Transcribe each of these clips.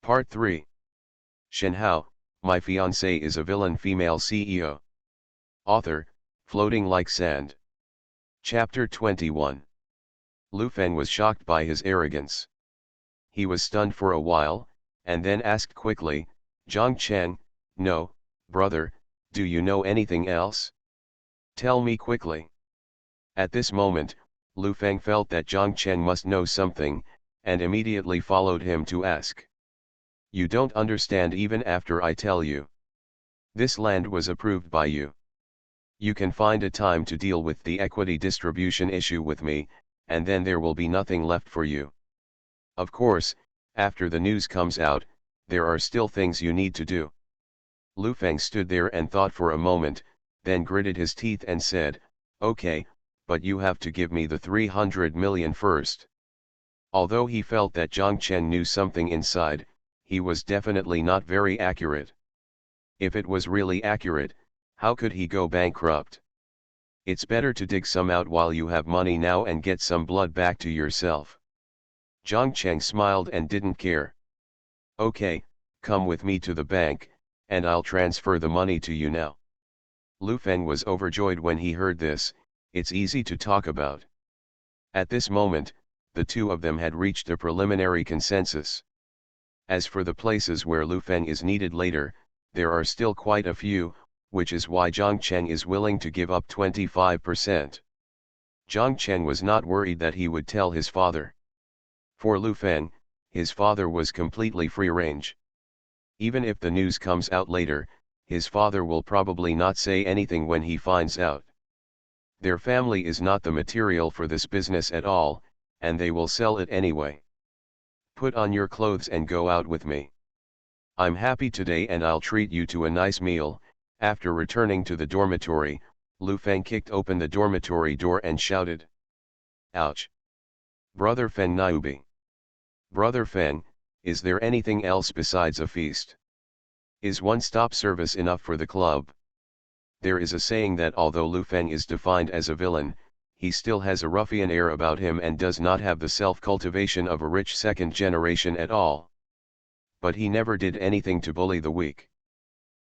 Part 3. Shenhao, My Fiancée is a Villain Female CEO. Author, Floating Like Sand. Chapter 21. Lu Feng was shocked by his arrogance. He was stunned for a while, and then asked quickly, Zhang Chen, no, brother, do you know anything else? Tell me quickly. At this moment, Lu Feng felt that Zhang Chen must know something, and immediately followed him to ask. You don't understand even after I tell you. This land was approved by you. You can find a time to deal with the equity distribution issue with me, and then there will be nothing left for you. Of course, after the news comes out, there are still things you need to do. Lu Feng stood there and thought for a moment, then gritted his teeth and said, okay, but you have to give me the 300 million first. Although he felt that Zhang Chen knew something inside, he was definitely not very accurate. If it was really accurate, how could he go bankrupt? It's better to dig some out while you have money now and get some blood back to yourself. Zhang Chen smiled and didn't care. Okay, come with me to the bank, and I'll transfer the money to you now. Lu Feng was overjoyed when he heard this. It's easy to talk about. At this moment, the two of them had reached a preliminary consensus. As for the places where Lu Feng is needed later, there are still quite a few, which is why Zhang Chen is willing to give up 25%. Zhang Chen was not worried that he would tell his father. For Lu Feng, his father was completely free range. Even if the news comes out later, his father will probably not say anything when he finds out. Their family is not the material for this business at all, and they will sell it anyway. Put on your clothes and go out with me. I'm happy today and I'll treat you to a nice meal. After returning to the dormitory, Lu Feng kicked open the dormitory door and shouted. Ouch! Brother Feng Niubi. Brother Feng, is there anything else besides a feast? Is one-stop service enough for the club? There is a saying that although Lu Feng is defined as a villain, he still has a ruffian air about him and does not have the self-cultivation of a rich second generation at all. But he never did anything to bully the weak.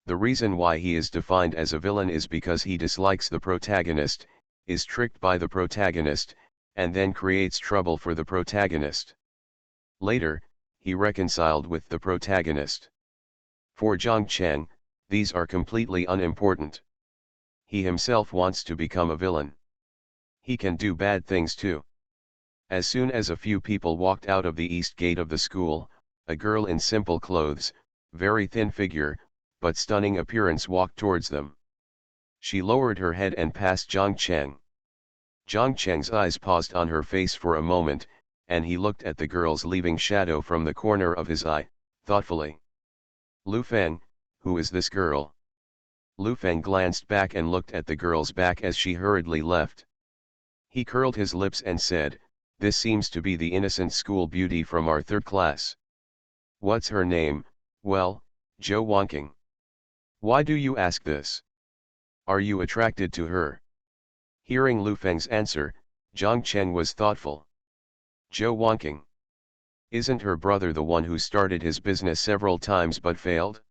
The reason why he is defined as a villain is because he dislikes the protagonist, is tricked by the protagonist, and then creates trouble for the protagonist. Later, he reconciled with the protagonist. For Zhang Chen, these are completely unimportant. He himself wants to become a villain. He can do bad things too. As soon as a few people walked out of the east gate of the school, a girl in simple clothes, very thin figure, but stunning appearance walked towards them. She lowered her head and passed Zhang Chen. Zhang Chen's eyes paused on her face for a moment, and he looked at the girl's leaving shadow from the corner of his eye, thoughtfully. Lu Feng, who is this girl? Lu Feng glanced back and looked at the girl's back as she hurriedly left. He curled his lips and said, this seems to be the innocent school beauty from our third class. What's her name? Well, Zhou Wanqing. Why do you ask this? Are you attracted to her? Hearing Lu Feng's answer, Zhang Chen was thoughtful. Zhou Wanqing. Isn't her brother the one who started his business several times but failed?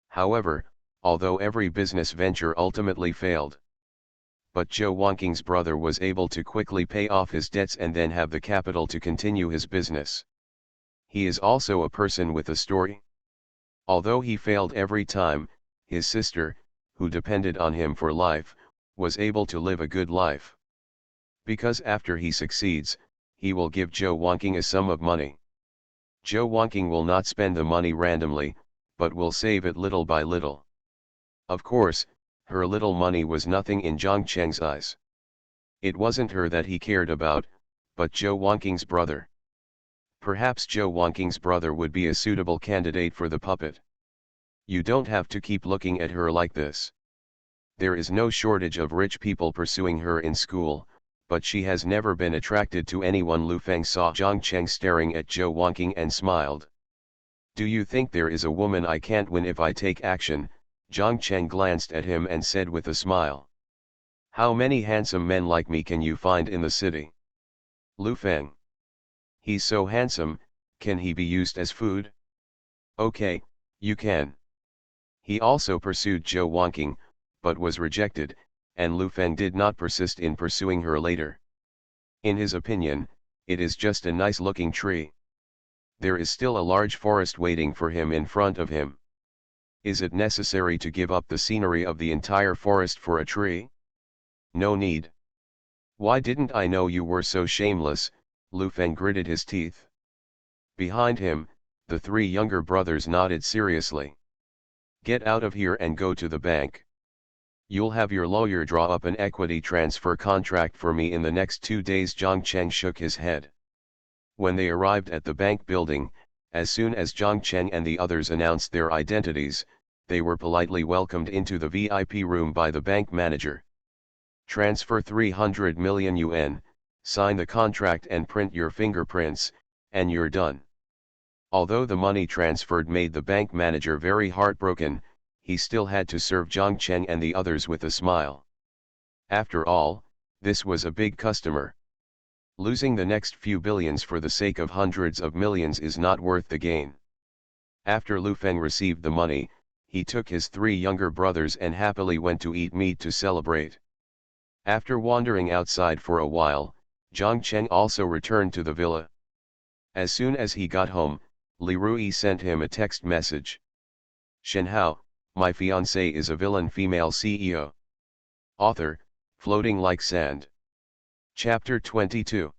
However, although every business venture ultimately failed, but Zhou Wanqing's brother was able to quickly pay off his debts and then have the capital to continue his business. He is also a person with a story. Although he failed every time, his sister, who depended on him for life, was able to live a good life. Because after he succeeds, he will give Zhou Wanqing a sum of money. Zhou Wanqing will not spend the money randomly, but will save it little by little. Of course, her little money was nothing in Zhang Chen's eyes. It wasn't her that he cared about, but Zhou Wanqing's brother. Perhaps Zhou Wanqing's brother would be a suitable candidate for the puppet. You don't have to keep looking at her like this. There is no shortage of rich people pursuing her in school, but she has never been attracted to anyone. Lu Feng saw Zhang Chen staring at Zhou Wanqing and smiled. Do you think there is a woman I can't win if I take action? Zhang Chen glanced at him and said with a smile. How many handsome men like me can you find in the city? Lu Feng. He's so handsome, can he be used as food? Okay, you can. He also pursued Zhou Wanqing, but was rejected, and Lu Feng did not persist in pursuing her later. In his opinion, it is just a nice looking tree. There is still a large forest waiting for him in front of him. Is it necessary to give up the scenery of the entire forest for a tree? No need. Why didn't I know you were so shameless? Lu Feng gritted his teeth. Behind him, the three younger brothers nodded seriously. Get out of here and go to the bank. You'll have your lawyer draw up an equity transfer contract for me in the next 2 days. Zhang Cheng shook his head. When they arrived at the bank building, as soon as Zhang Cheng and the others announced their identities, they were politely welcomed into the VIP room by the bank manager. Transfer 300 million yuan, sign the contract and print your fingerprints, and you're done. Although the money transferred made the bank manager very heartbroken, he still had to serve Zhang Cheng and the others with a smile. After all, this was a big customer. Losing the next few billions for the sake of hundreds of millions is not worth the gain. After Lu Feng received the money, he took his three younger brothers and happily went to eat meat to celebrate. After wandering outside for a while, Zhang Cheng also returned to the villa. As soon as he got home, Li Rui sent him a text message. Shenhao, my fiancée is a villain female CEO. Author, Floating Like Sand. Chapter 22.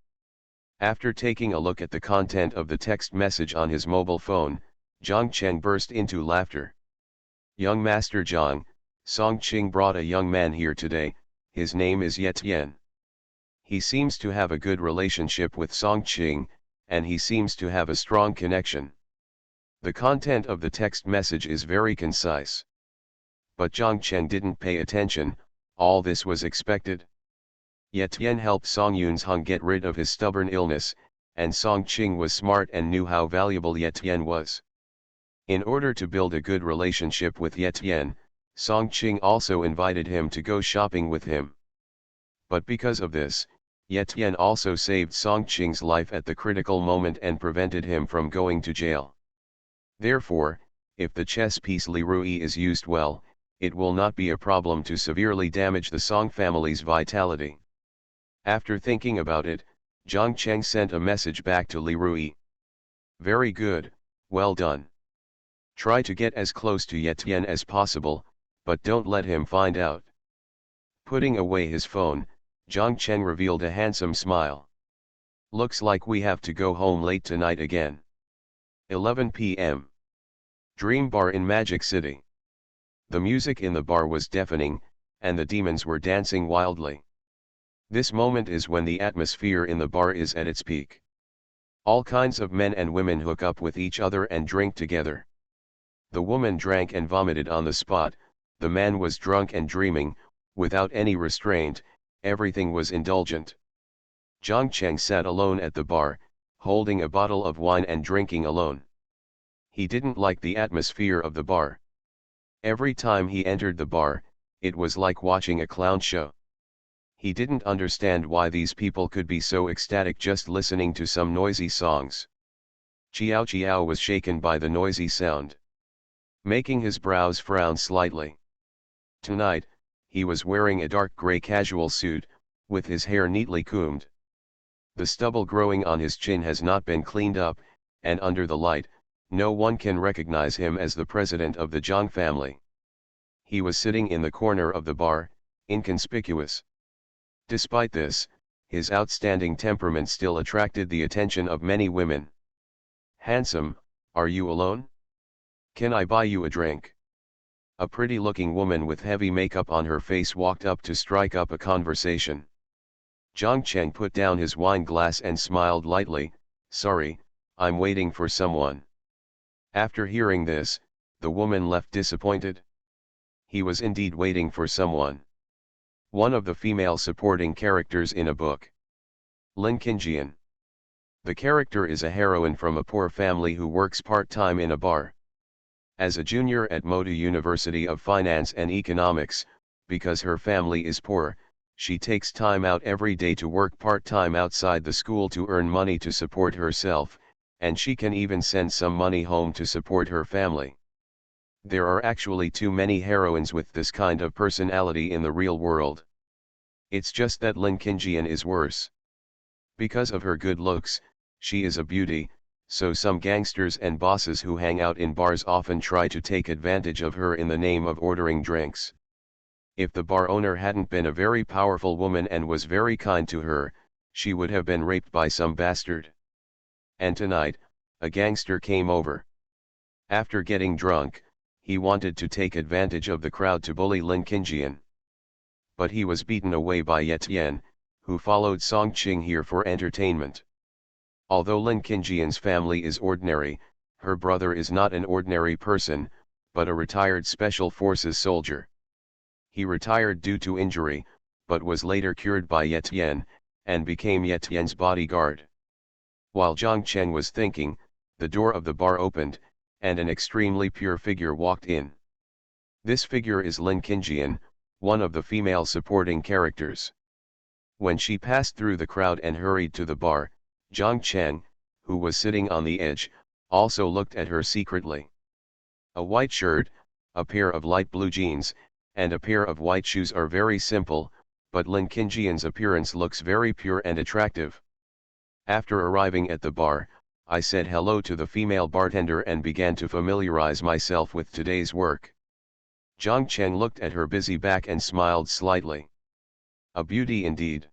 After taking a look at the content of the text message on his mobile phone, Zhang Cheng burst into laughter. Young Master Zhang, Song Qing brought a young man here today, his name is Ye Tian. He seems to have a good relationship with Song Qing, and he seems to have a strong connection. The content of the text message is very concise. But Zhang Cheng didn't pay attention, all this was expected. Ye Tian helped Song Yunzhong get rid of his stubborn illness, and Song Qing was smart and knew how valuable Ye Tian was. In order to build a good relationship with Ye Tian, Song Qing also invited him to go shopping with him. But because of this, Ye Tian also saved Song Qing's life at the critical moment and prevented him from going to jail. Therefore, if the chess piece Li Rui is used well, it will not be a problem to severely damage the Song family's vitality. After thinking about it, Zhang Cheng sent a message back to Li Rui. Very good, well done. Try to get as close to Ye Tian as possible, but don't let him find out. Putting away his phone, Zhang Cheng revealed a handsome smile. Looks like we have to go home late tonight again. 11 p.m. Dream Bar in Magic City. The music in the bar was deafening, and the demons were dancing wildly. This moment is when the atmosphere in the bar is at its peak. All kinds of men and women hook up with each other and drink together. The woman drank and vomited on the spot, the man was drunk and dreaming, without any restraint, everything was indulgent. Zhang Cheng sat alone at the bar, holding a bottle of wine and drinking alone. He didn't like the atmosphere of the bar. Every time he entered the bar, it was like watching a clown show. He didn't understand why these people could be so ecstatic just listening to some noisy songs. Chiao Chiao was shaken by the noisy sound, making his brows frown slightly. Tonight, he was wearing a dark gray casual suit, with his hair neatly combed. The stubble growing on his chin has not been cleaned up, and under the light, no one can recognize him as the president of the Zhang family. He was sitting in the corner of the bar, inconspicuous. Despite this, his outstanding temperament still attracted the attention of many women. Handsome, are you alone? Can I buy you a drink? A pretty-looking woman with heavy makeup on her face walked up to strike up a conversation. Zhang Cheng put down his wine glass and smiled lightly, sorry, I'm waiting for someone. After hearing this, the woman left disappointed. He was indeed waiting for someone. One of the female supporting characters in a book. Lin Qingjian. The character is a heroine from a poor family who works part-time in a bar. As a junior at Moda University of Finance and Economics, because her family is poor, she takes time out every day to work part-time outside the school to earn money to support herself, and she can even send some money home to support her family. There are actually too many heroines with this kind of personality in the real world. It's just that Lin Qingjian is worse. Because of her good looks, she is a beauty, so some gangsters and bosses who hang out in bars often try to take advantage of her in the name of ordering drinks. If the bar owner hadn't been a very powerful woman and was very kind to her, she would have been raped by some bastard. And tonight, a gangster came over. After getting drunk, he wanted to take advantage of the crowd to bully Lin Qingjian. But he was beaten away by Ye Tian, who followed Song Qing here for entertainment. Although Lin Qingjian's family is ordinary, her brother is not an ordinary person, but a retired special forces soldier. He retired due to injury, but was later cured by Ye Tian, and became Ye Tian's bodyguard. While Zhang Cheng was thinking, the door of the bar opened, and an extremely pure figure walked in. This figure is Lin Qingjian, one of the female supporting characters. When she passed through the crowd and hurried to the bar, Zhang Cheng, who was sitting on the edge, also looked at her secretly. A white shirt, a pair of light blue jeans, and a pair of white shoes are very simple, but Lin Qingjian's appearance looks very pure and attractive. After arriving at the bar, I said hello to the female bartender and began to familiarize myself with today's work. Zhang Cheng looked at her busy back and smiled slightly. A beauty indeed.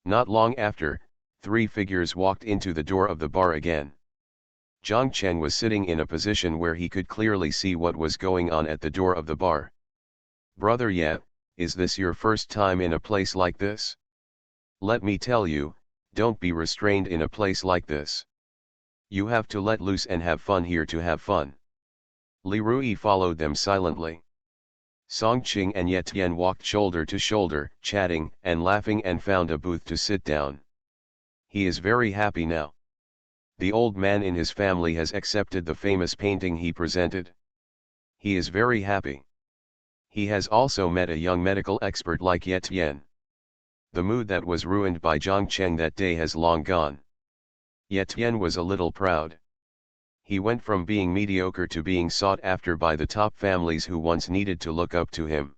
Not long after, 3 figures walked into the door of the bar again. Zhang Cheng was sitting in a position where he could clearly see what was going on at the door of the bar. "Brother Ye, is this your first time in a place like this? Let me tell you, don't be restrained in a place like this. You have to let loose and have fun here to have fun." Li Rui followed them silently. Song Qing and Ye Tian walked shoulder to shoulder, chatting and laughing, and found a booth to sit down. He is very happy now. The old man in his family has accepted the famous painting he presented. He is very happy. He has also met a young medical expert like Ye Tian. The mood that was ruined by Zhang Cheng that day has long gone. Ye Tian was a little proud. He went from being mediocre to being sought after by the top families who once needed to look up to him.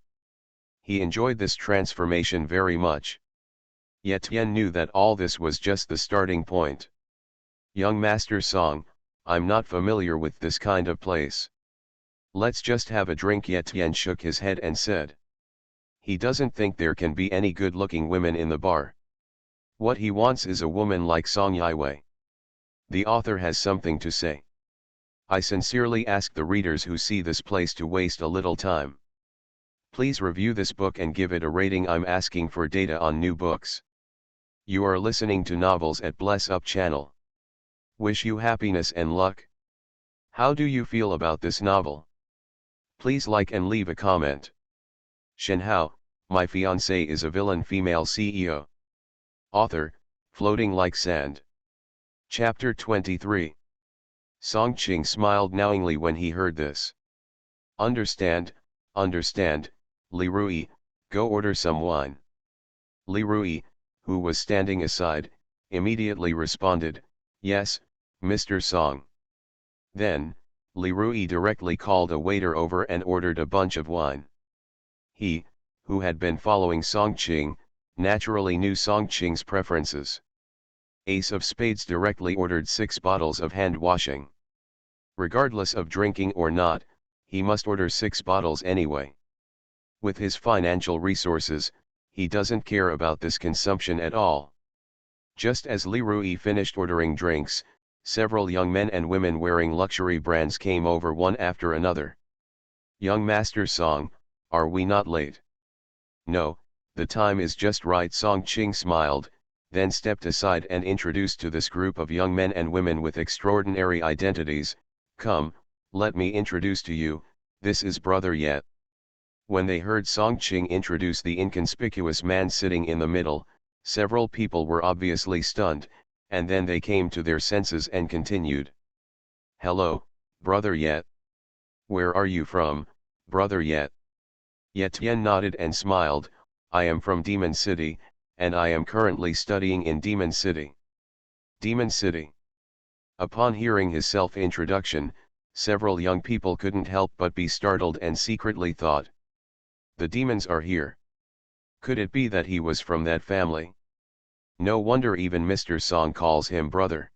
He enjoyed this transformation very much. Ye Tian knew that all this was just the starting point. "Young Master Song, I'm not familiar with this kind of place. Let's just have a drink." Ye Tian shook his head and said. He doesn't think there can be any good-looking women in the bar. What he wants is a woman like Song Yiwei. The author has something to say. I sincerely ask the readers who see this place to waste a little time. Please review this book and give it a rating. I'm asking for data on new books. You are listening to Novels at Bless Up channel. Wish you happiness and luck. How do you feel about this novel? Please like and leave a comment. Shenhao, my fiancée is a villain female CEO. Author, Floating Like Sand. Chapter 23. Song Qing smiled knowingly when he heard this. Understand, Li Rui, go order some wine. Li Rui, who was standing aside, immediately responded, "Yes, Mr. Song." Then, Li Rui directly called a waiter over and ordered a bunch of wine. He, who had been following Song Qing, naturally knew Song Qing's preferences. Ace of Spades directly ordered 6 bottles of hand washing. Regardless of drinking or not, he must order 6 bottles anyway. With his financial resources, he doesn't care about this consumption at all. Just as Li Rui finished ordering drinks, several young men and women wearing luxury brands came over one after another. "Young Master Song, are we not late?" "No, the time is just right." Song Qing smiled, then stepped aside and introduced to this group of young men and women with extraordinary identities, "Come, let me introduce to you, this is Brother Ye." When they heard Song Qing introduce the inconspicuous man sitting in the middle, several people were obviously stunned, and then they came to their senses and continued. "Hello, Brother Ye. Where are you from, Brother Ye?" Ye Tian nodded and smiled, "I am from Demon City, and I am currently studying in Demon City." Demon City. Upon hearing his self-introduction, several young people couldn't help but be startled and secretly thought, "The demons are here." Could it be that he was from that family? No wonder even Mr. Song calls him brother.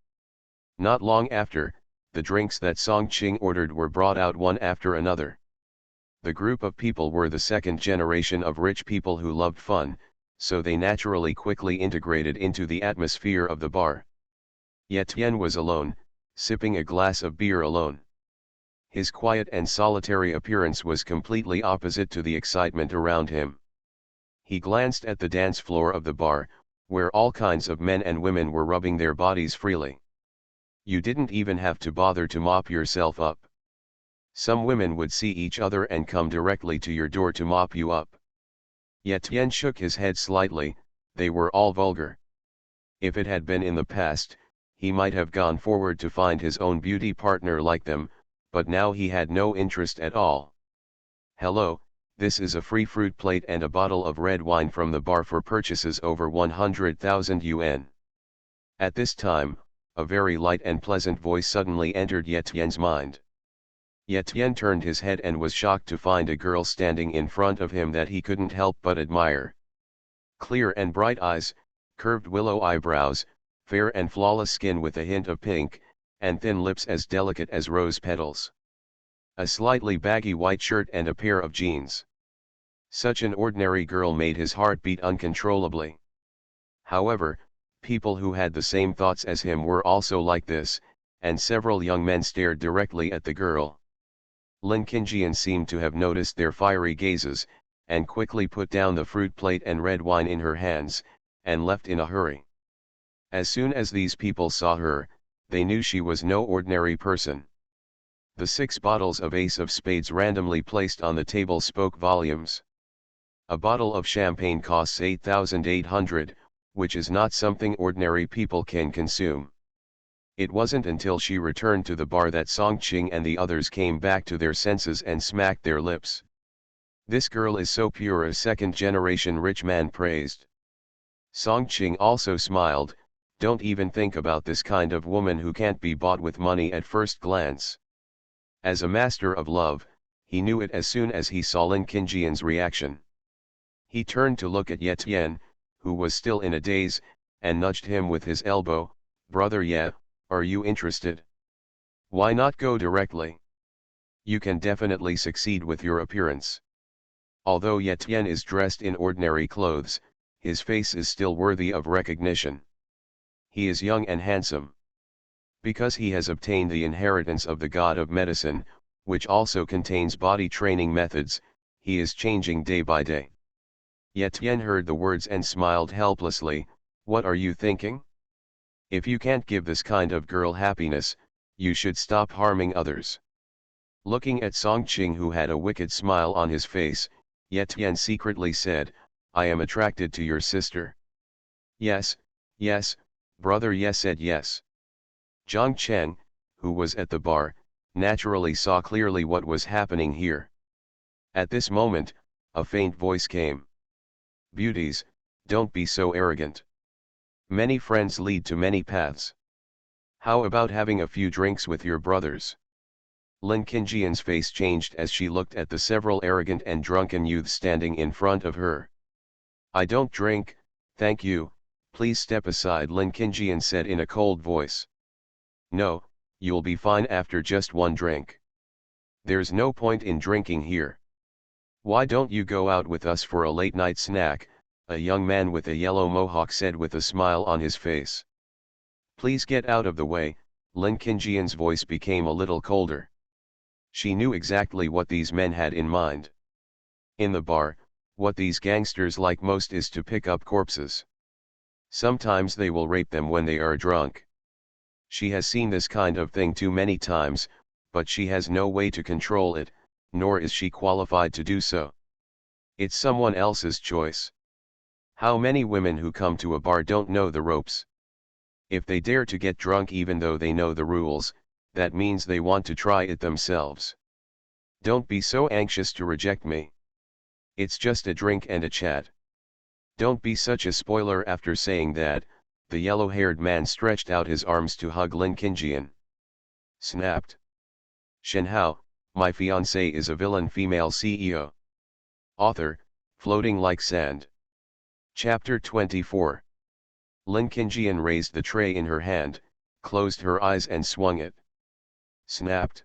Not long after, the drinks that Song Ching ordered were brought out one after another. The group of people were the second generation of rich people who loved fun, so they naturally quickly integrated into the atmosphere of the bar. Yet Tian was alone, sipping a glass of beer alone. His quiet and solitary appearance was completely opposite to the excitement around him. He glanced at the dance floor of the bar, where all kinds of men and women were rubbing their bodies freely. You didn't even have to bother to mop yourself up. Some women would see each other and come directly to your door to mop you up. Yet Tian shook his head slightly. They were all vulgar. If it had been in the past, he might have gone forward to find his own beauty partner like them, but now he had no interest at all. "Hello, this is a free fruit plate and a bottle of red wine from the bar for purchases over 100,000 yuan. At this time, a very light and pleasant voice suddenly entered Ye Tian's mind. Ye Tian turned his head and was shocked to find a girl standing in front of him that he couldn't help but admire. Clear and bright eyes, curved willow eyebrows, fair and flawless skin with a hint of pink, and thin lips as delicate as rose petals. A slightly baggy white shirt and a pair of jeans. Such an ordinary girl made his heart beat uncontrollably. However, people who had the same thoughts as him were also like this, and several young men stared directly at the girl. Lin Qingjian seemed to have noticed their fiery gazes, and quickly put down the fruit plate and red wine in her hands, and left in a hurry. As soon as these people saw her, they knew she was no ordinary person. The 6 bottles of Ace of Spades randomly placed on the table spoke volumes. A bottle of champagne costs 8,800, which is not something ordinary people can consume. It wasn't until she returned to the bar that Song Qing and the others came back to their senses and smacked their lips. "This girl is so pure," a second-generation rich man praised. Song Qing also smiled. "Don't even think about this kind of woman who can't be bought with money at first glance." As a master of love, he knew it as soon as he saw Lin Qingjian's reaction. He turned to look at Ye Tian, who was still in a daze, and nudged him with his elbow. "Brother Ye, are you interested? Why not go directly? You can definitely succeed with your appearance." Although Ye Tian is dressed in ordinary clothes, his face is still worthy of recognition. He is young and handsome. Because he has obtained the inheritance of the god of medicine, which also contains body training methods, he is changing day by day. Ye Tian heard the words and smiled helplessly. "What are you thinking? If you can't give this kind of girl happiness, you should stop harming others." Looking at Song Qing, who had a wicked smile on his face, Ye Tian secretly said, "I am attracted to your sister." "Yes, yes," brother Ye said yes. Zhang Chen, who was at the bar, naturally saw clearly what was happening here. At this moment, a faint voice came. "Beauties, don't be so arrogant. Many friends lead to many paths. How about having a few drinks with your brothers?" Lin Qingjian's face changed as she looked at the several arrogant and drunken youths standing in front of her. "I don't drink, thank you, please step aside," Lin Qingjian said in a cold voice. "No, you'll be fine after just one drink. There's no point in drinking here. Why don't you go out with us for a late-night snack?" a young man with a yellow mohawk said with a smile on his face. "Please get out of the way." Lin Qingjian's voice became a little colder. She knew exactly what these men had in mind. In the bar, what these gangsters like most is to pick up corpses. Sometimes they will rape them when they are drunk. She has seen this kind of thing too many times, but she has no way to control it, nor is she qualified to do so. It's someone else's choice. How many women who come to a bar don't know the ropes? If they dare to get drunk even though they know the rules, that means they want to try it themselves. Don't be so anxious to reject me. It's just a drink and a chat. Don't be such a spoiler. After saying that, the yellow-haired man stretched out his arms to hug Lin Qingjian. Snapped. Shenhao, my fiancée is a villain female CEO. Author, Floating Like Sand. Chapter 24. Lin Qingjian raised the tray in her hand, closed her eyes and swung it. Snapped.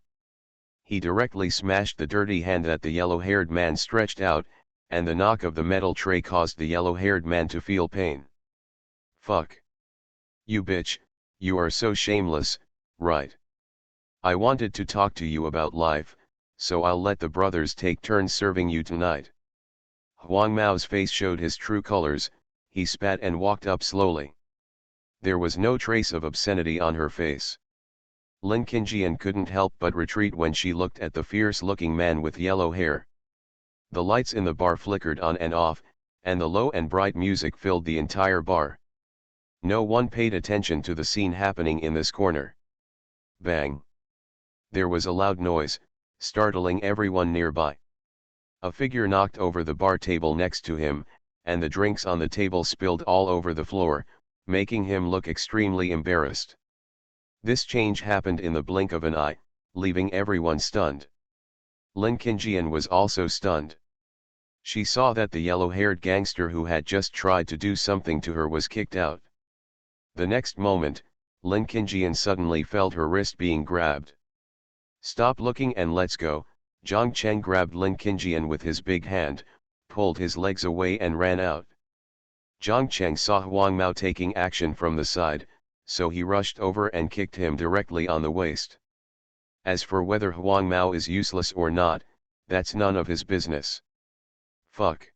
He directly smashed the dirty hand that the yellow-haired man stretched out, and the knock of the metal tray caused the yellow-haired man to feel pain. Fuck. You bitch, you are so shameless, right? I wanted to talk to you about life, so I'll let the brothers take turns serving you tonight. Huang Mao's face showed his true colors, he spat and walked up slowly. There was no trace of obscenity on her face. Lin Qingjian couldn't help but retreat when she looked at the fierce-looking man with yellow hair. The lights in the bar flickered on and off, and the low and bright music filled the entire bar. No one paid attention to the scene happening in this corner. Bang! There was a loud noise, startling everyone nearby. A figure knocked over the bar table next to him, and the drinks on the table spilled all over the floor, making him look extremely embarrassed. This change happened in the blink of an eye, leaving everyone stunned. Lin Qingjian was also stunned. She saw that the yellow-haired gangster who had just tried to do something to her was kicked out. The next moment, Lin Qingjian suddenly felt her wrist being grabbed. Stop looking and let's go. Zhang Cheng grabbed Lin Qingjian with his big hand, pulled his legs away and ran out. Zhang Cheng saw Huang Mao taking action from the side, so he rushed over and kicked him directly on the waist. As for whether Huang Mao is useless or not, that's none of his business. Fuck.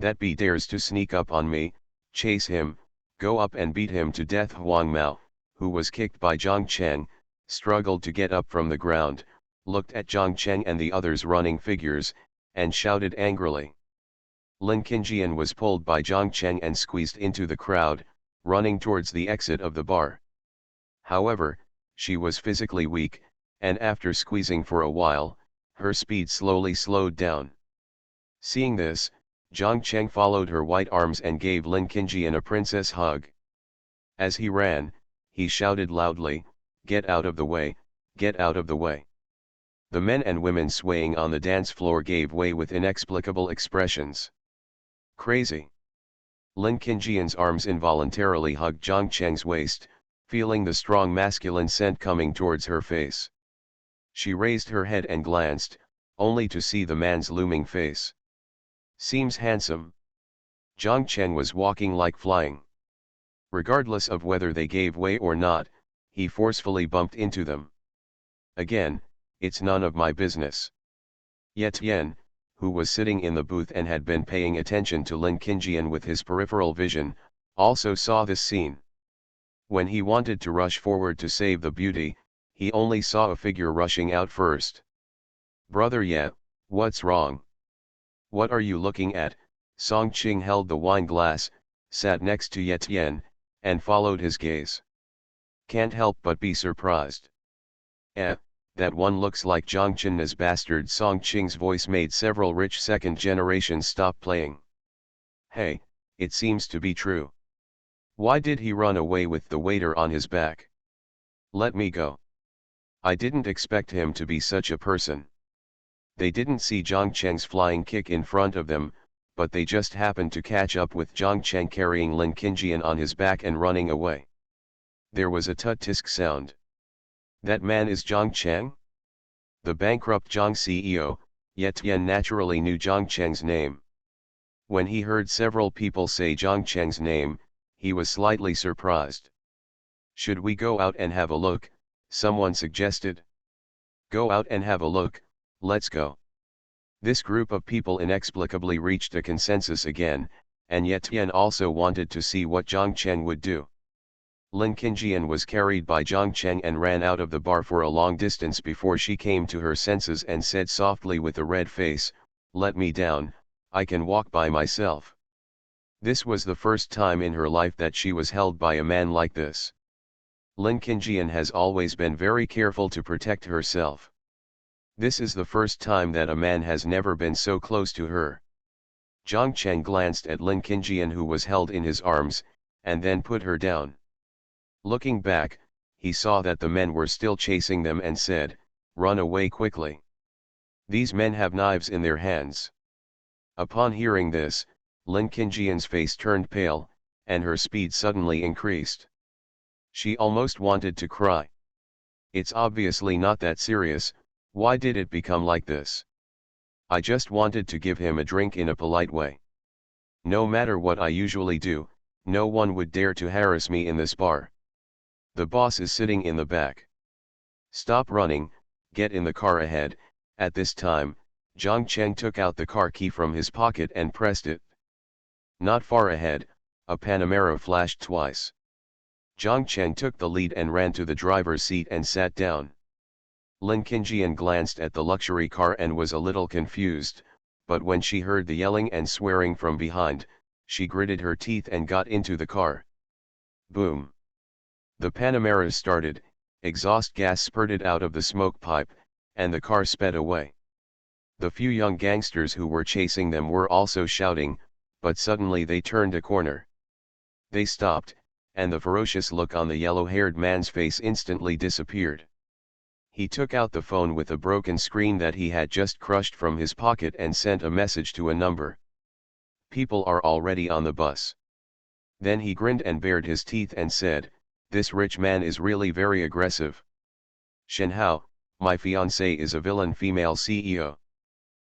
That B dares to sneak up on me, chase him, go up and beat him to death. Huang Mao, who was kicked by Zhang Cheng, struggled to get up from the ground, looked at Zhang Cheng and the others running figures, and shouted angrily. Lin Qingjian was pulled by Zhang Cheng and squeezed into the crowd, running towards the exit of the bar. However, she was physically weak, and after squeezing for a while, her speed slowly slowed down. Seeing this, Zhang Cheng followed her white arms and gave Lin Qingjian a princess hug. As he ran, he shouted loudly, "Get out of the way, get out of the way." The men and women swaying on the dance floor gave way with inexplicable expressions. Crazy. Lin Qingjian's arms involuntarily hugged Zhang Cheng's waist, feeling the strong masculine scent coming towards her face. She raised her head and glanced, only to see the man's looming face. Seems handsome. Zhang Cheng was walking like flying. Regardless of whether they gave way or not, he forcefully bumped into them. Again, it's none of my business. Ye Tian, who was sitting in the booth and had been paying attention to Lin Qingjian with his peripheral vision, also saw this scene. When he wanted to rush forward to save the beauty, he only saw a figure rushing out first. Brother Ye, what's wrong? What are you looking at? Song Qing held the wine glass, sat next to Ye Tian, and followed his gaze. Can't help but be surprised. That one looks like Zhang Chen's bastard. Song Qing's voice made several rich second generations stop playing. Hey, it seems to be true. Why did he run away with the waiter on his back? Let me go. I didn't expect him to be such a person. They didn't see Zhang Cheng's flying kick in front of them, but they just happened to catch up with Zhang Cheng carrying Lin Qingjian on his back and running away. There was a tut-tisk sound. That man is Zhang Cheng? The bankrupt Zhang CEO, Ye Tian naturally knew Zhang Cheng's name. When he heard several people say Zhang Cheng's name, he was slightly surprised. Should we go out and have a look? Someone suggested. Go out and have a look, let's go. This group of people inexplicably reached a consensus again, and Ye Tian also wanted to see what Zhang Cheng would do. Lin Qingjian was carried by Zhang Cheng and ran out of the bar for a long distance before she came to her senses and said softly with a red face, "Let me down, I can walk by myself." This was the first time in her life that she was held by a man like this. Lin Qingjian has always been very careful to protect herself. This is the first time that a man has never been so close to her. Zhang Cheng glanced at Lin Qingjian, who was held in his arms, and then put her down. Looking back, he saw that the men were still chasing them and said, "Run away quickly. These men have knives in their hands." Upon hearing this, Lin Qingjian's face turned pale, and her speed suddenly increased. She almost wanted to cry. It's obviously not that serious, why did it become like this? I just wanted to give him a drink in a polite way. No matter what I usually do, no one would dare to harass me in this bar. The boss is sitting in the back. Stop running, get in the car ahead. At this time, Zhang Cheng took out the car key from his pocket and pressed it. Not far ahead, a Panamera flashed twice. Zhang Cheng took the lead and ran to the driver's seat and sat down. Lin Qingjian glanced at the luxury car and was a little confused, but when she heard the yelling and swearing from behind, she gritted her teeth and got into the car. Boom! The Panamera started, exhaust gas spurted out of the smoke pipe, and the car sped away. The few young gangsters who were chasing them were also shouting, but suddenly they turned a corner. They stopped, and the ferocious look on the yellow-haired man's face instantly disappeared. He took out the phone with a broken screen that he had just crushed from his pocket and sent a message to a number. People are already on the bus. Then he grinned and bared his teeth and said, "This rich man is really very aggressive. Shenhao, my fiancée is a villain female CEO."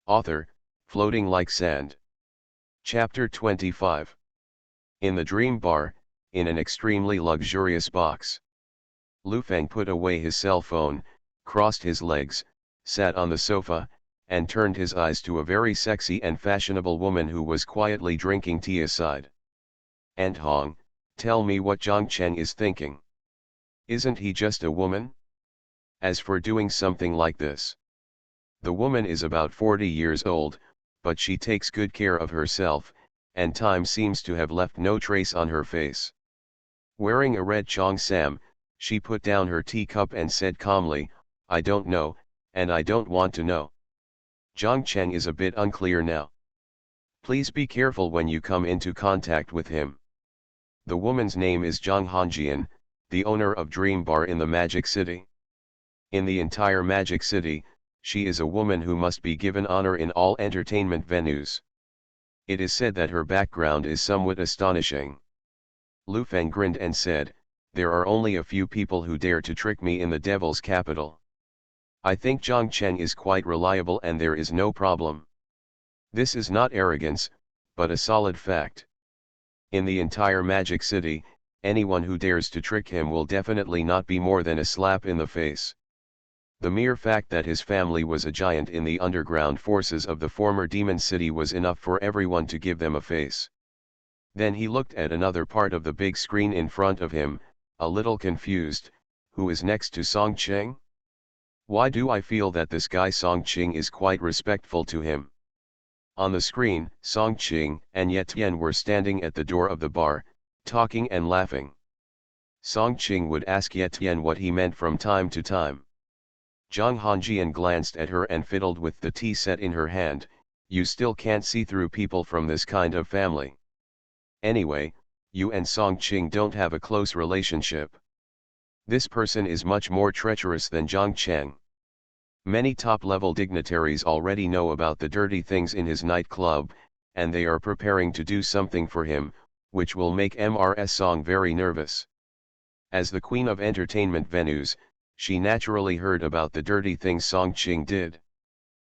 Author, Floating Like Sand. Chapter 25. In the dream bar, in an extremely luxurious box. Lu Feng put away his cell phone, crossed his legs, sat on the sofa, and turned his eyes to a very sexy and fashionable woman who was quietly drinking tea aside. "Aunt Hong, tell me what Zhang Cheng is thinking. Isn't he just a woman? As for doing something like this." The woman is about 40 years old, but she takes good care of herself, and time seems to have left no trace on her face. Wearing a red cheongsam, she put down her teacup and said calmly, "I don't know, and I don't want to know. Zhang Cheng is a bit unclear now. Please be careful when you come into contact with him." The woman's name is Zhang Hanjian, the owner of Dream Bar in the Magic City. In the entire Magic City, she is a woman who must be given honor in all entertainment venues. It is said that her background is somewhat astonishing. Lu Feng grinned and said, "There are only a few people who dare to trick me in the devil's capital. I think Zhang Cheng is quite reliable and there is no problem. This is not arrogance, but a solid fact. In the entire Magic City, anyone who dares to trick him will definitely not be more than a slap in the face. The mere fact that his family was a giant in the underground forces of the former Demon City was enough for everyone to give them a face." Then he looked at another part of the big screen in front of him, a little confused. "Who is next to Song Cheng? Why do I feel that this guy Song Cheng is quite respectful to him?" On the screen, Song Cheng and Ye Tian were standing at the door of the bar, talking and laughing. Song Cheng would ask Ye Tian what he meant from time to time. Zhang Hanjian glanced at her and fiddled with the tea set in her hand. "You still can't see through people from this kind of family. Anyway, you and Song Cheng don't have a close relationship. This person is much more treacherous than Zhang Cheng. Many top-level dignitaries already know about the dirty things in his nightclub, and they are preparing to do something for him, which will make Mrs. Song very nervous. As the queen of entertainment venues, she naturally heard about the dirty things Song Cheng did.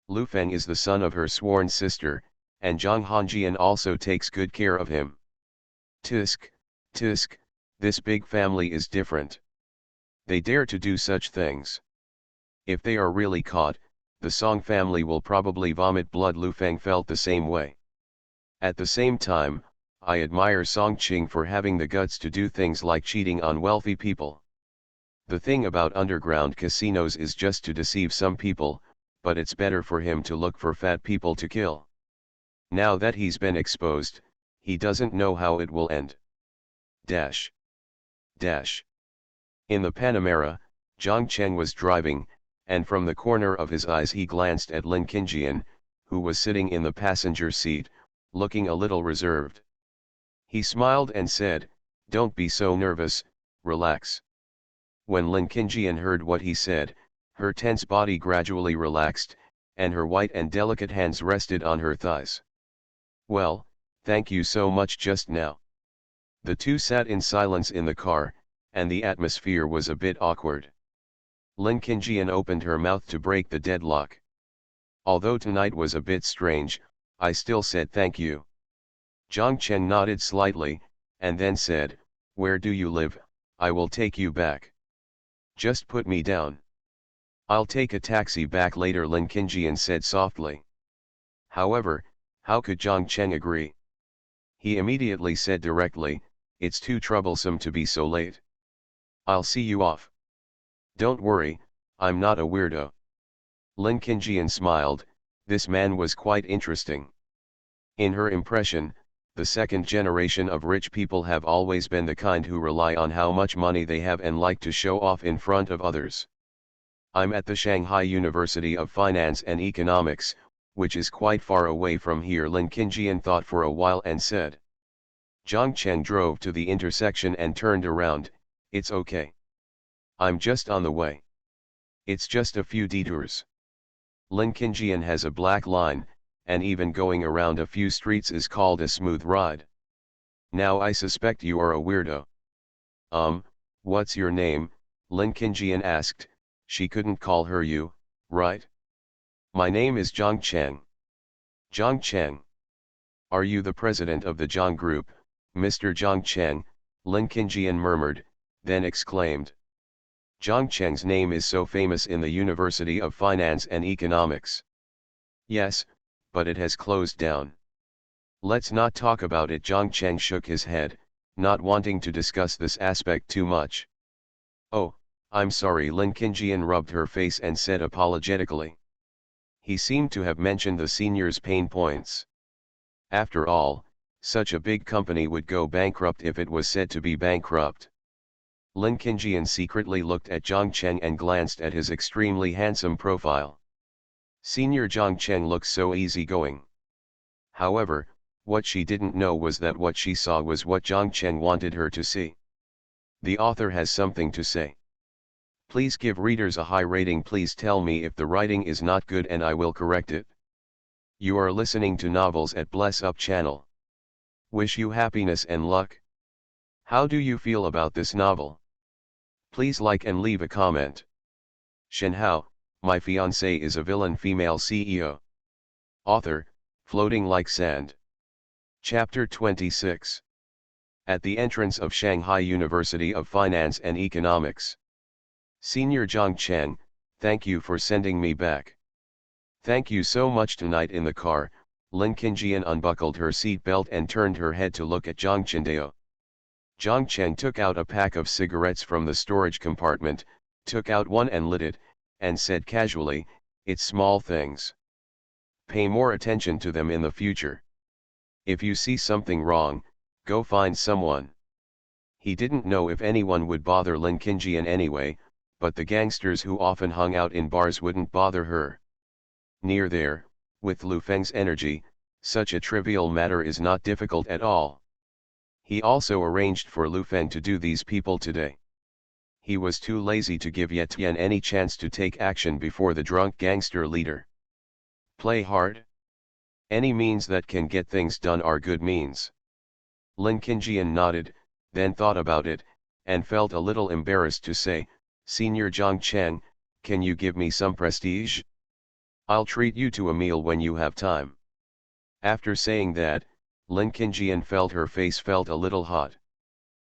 Lu Feng is the son of her sworn sister, and Zhang Hanjian also takes good care of him. Tisk, tisk, this big family is different. They dare to do such things. If they are really caught, the Song family will probably vomit blood." Lu Feng felt the same way. At the same time, I admire Song Cheng for having the guts to do things like cheating on wealthy people. The thing about underground casinos is just to deceive some people, but it's better for him to look for fat people to kill. Now that he's been exposed, he doesn't know how it will end. Dash. Dash. In the Panamera, Zhang Cheng was driving, and from the corner of his eyes he glanced at Lin Qingjian, who was sitting in the passenger seat, looking a little reserved. He smiled and said, Don't be so nervous, relax. When Lin Qingjian heard what he said, her tense body gradually relaxed, and her white and delicate hands rested on her thighs. Well, thank you so much just now. The two sat in silence in the car, and the atmosphere was a bit awkward. Lin Qingjian opened her mouth to break the deadlock. Although tonight was a bit strange, I still said thank you. Zhang Chen nodded slightly, and then said, "Where do you live? I will take you back. Just put me down. I'll take a taxi back later," Lin Qingjian said softly. However, how could Zhang Chen agree? He immediately said directly, "It's too troublesome to be so late. I'll see you off. Don't worry, I'm not a weirdo." Lin Qingjian smiled. This man was quite interesting. In her impression, the second generation of rich people have always been the kind who rely on how much money they have and like to show off in front of others. "I'm at the Shanghai University of Finance and Economics, which is quite far away from here," Lin Qingjian thought for a while and said. Zhang Chen drove to the intersection and turned around. "It's okay. I'm just on the way. It's just a few detours. Lin Qingjian has a black line, and even going around a few streets is called a smooth ride. Now I suspect you are a weirdo." What's your name?" Lin Qingjian asked. She couldn't call her you, right? "My name is Zhang Cheng." "Zhang Cheng. Are you the president of the Zhang Group, Mr. Zhang Cheng?" Lin Qingjian murmured, then exclaimed. "Zhang Cheng's name is so famous in the University of Finance and Economics." "Yes, but it has closed down." "Let's not talk about it." Zhang Cheng shook his head, not wanting to discuss this aspect too much. "Oh, I'm sorry." Lin Qingjian rubbed her face and said apologetically. He seemed to have mentioned the senior's pain points. After all, such a big company would go bankrupt if it was said to be bankrupt. Lin Qingjian secretly looked at Zhang Cheng and glanced at his extremely handsome profile. Senior Zhang Cheng looked so easygoing. However, what she didn't know was that what she saw was what Zhang Cheng wanted her to see. The author has something to say. Please give readers a high rating. Please tell me if the writing is not good and I will correct it. You are listening to Novels at Bless Up channel. Wish you happiness and luck. How do you feel about this novel? Please like and leave a comment. Shenhao, my fiancée is a villain female CEO. Author, Floating Like Sand. Chapter 26. At the entrance of Shanghai University of Finance and Economics. Senior Zhang Chen, thank you for sending me back. Thank you so much. Tonight in the car, Lin Qingjian unbuckled her seat belt and turned her head to look at Zhang Chendao. Zhang Chen took out a pack of cigarettes from the storage compartment, took out one and lit it, and said casually, "It's small things. Pay more attention to them in the future. If you see something wrong, go find someone." He didn't know if anyone would bother Lin Qingjian anyway, but the gangsters who often hung out in bars wouldn't bother her. Near there, with Lu Feng's energy, such a trivial matter is not difficult at all. He also arranged for Lu Feng to do these people today. He was too lazy to give Ye Tian any chance to take action before the drunk gangster leader. Play hard? Any means that can get things done are good means. Lin Qingjian nodded, then thought about it, and felt a little embarrassed to say, "Senior Zhang Chen, can you give me some prestige? I'll treat you to a meal when you have time." After saying that, Lin Qingjian felt her face felt a little hot.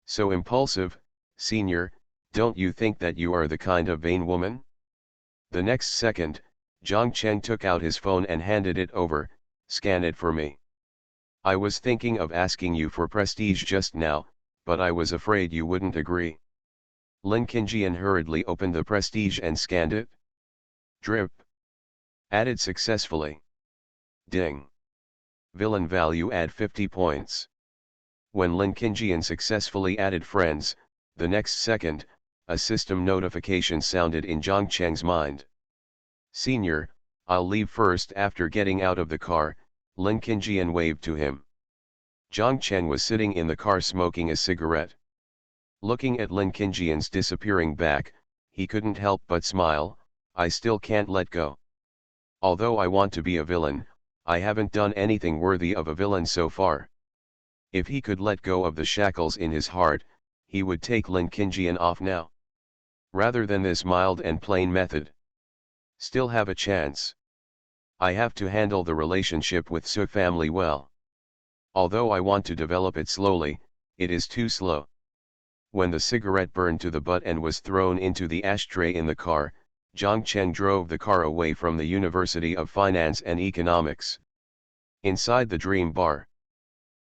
"So impulsive, Senior, don't you think that you are the kind of vain woman?" The next second, Zhang Chen took out his phone and handed it over. "Scan it for me. I was thinking of asking you for prestige just now, but I was afraid you wouldn't agree." Lin Qingjian hurriedly opened the prestige and scanned it. Drip. Added successfully. Ding. Villain value add 50 points. When Lin Qingjian successfully added friends, the next second, a system notification sounded in Zhang Cheng's mind. "Senior, I'll leave first." After getting out of the car, Lin Qingjian waved to him. Zhang Chen was sitting in the car smoking a cigarette. Looking at Lin Qingjian's disappearing back, he couldn't help but smile. I still can't let go. Although I want to be a villain, I haven't done anything worthy of a villain so far. If he could let go of the shackles in his heart, he would take Lin Qingjian off now. Rather than this mild and plain method. Still have a chance. I have to handle the relationship with Su family well. Although I want to develop it slowly, it is too slow. When the cigarette burned to the butt and was thrown into the ashtray in the car, Zhang Cheng drove the car away from the University of Finance and Economics. Inside the Dream Bar,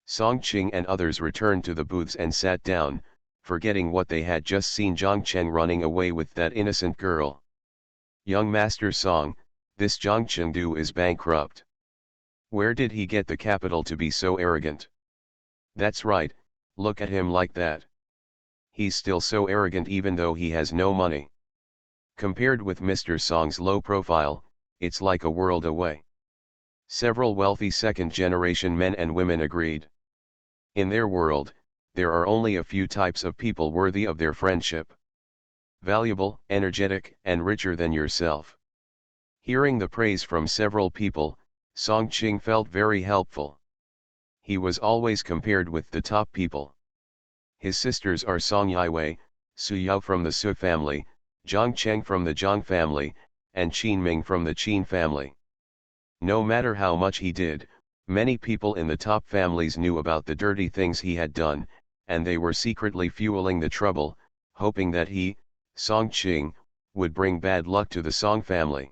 Song Qing and others returned to the booths and sat down, forgetting what they had just seen Zhang Cheng running away with that innocent girl. Young Master Song, this Zhang Chengdu is bankrupt. Where did he get the capital to be so arrogant? That's right, look at him like that. He's still so arrogant even though he has no money. Compared with Mr. Song's low profile, it's like a world away. Several wealthy second-generation men and women agreed. In their world, there are only a few types of people worthy of their friendship. Valuable, energetic, and richer than yourself. Hearing the praise from several people, Song Qing felt very helpful. He was always compared with the top people. His sisters are Song Yiwei, Su Yao from the Su family, Zhang Cheng from the Zhang family, and Qin Ming from the Qin family. No matter how much he did, many people in the top families knew about the dirty things he had done, and they were secretly fueling the trouble, hoping that he, Song Qing, would bring bad luck to the Song family.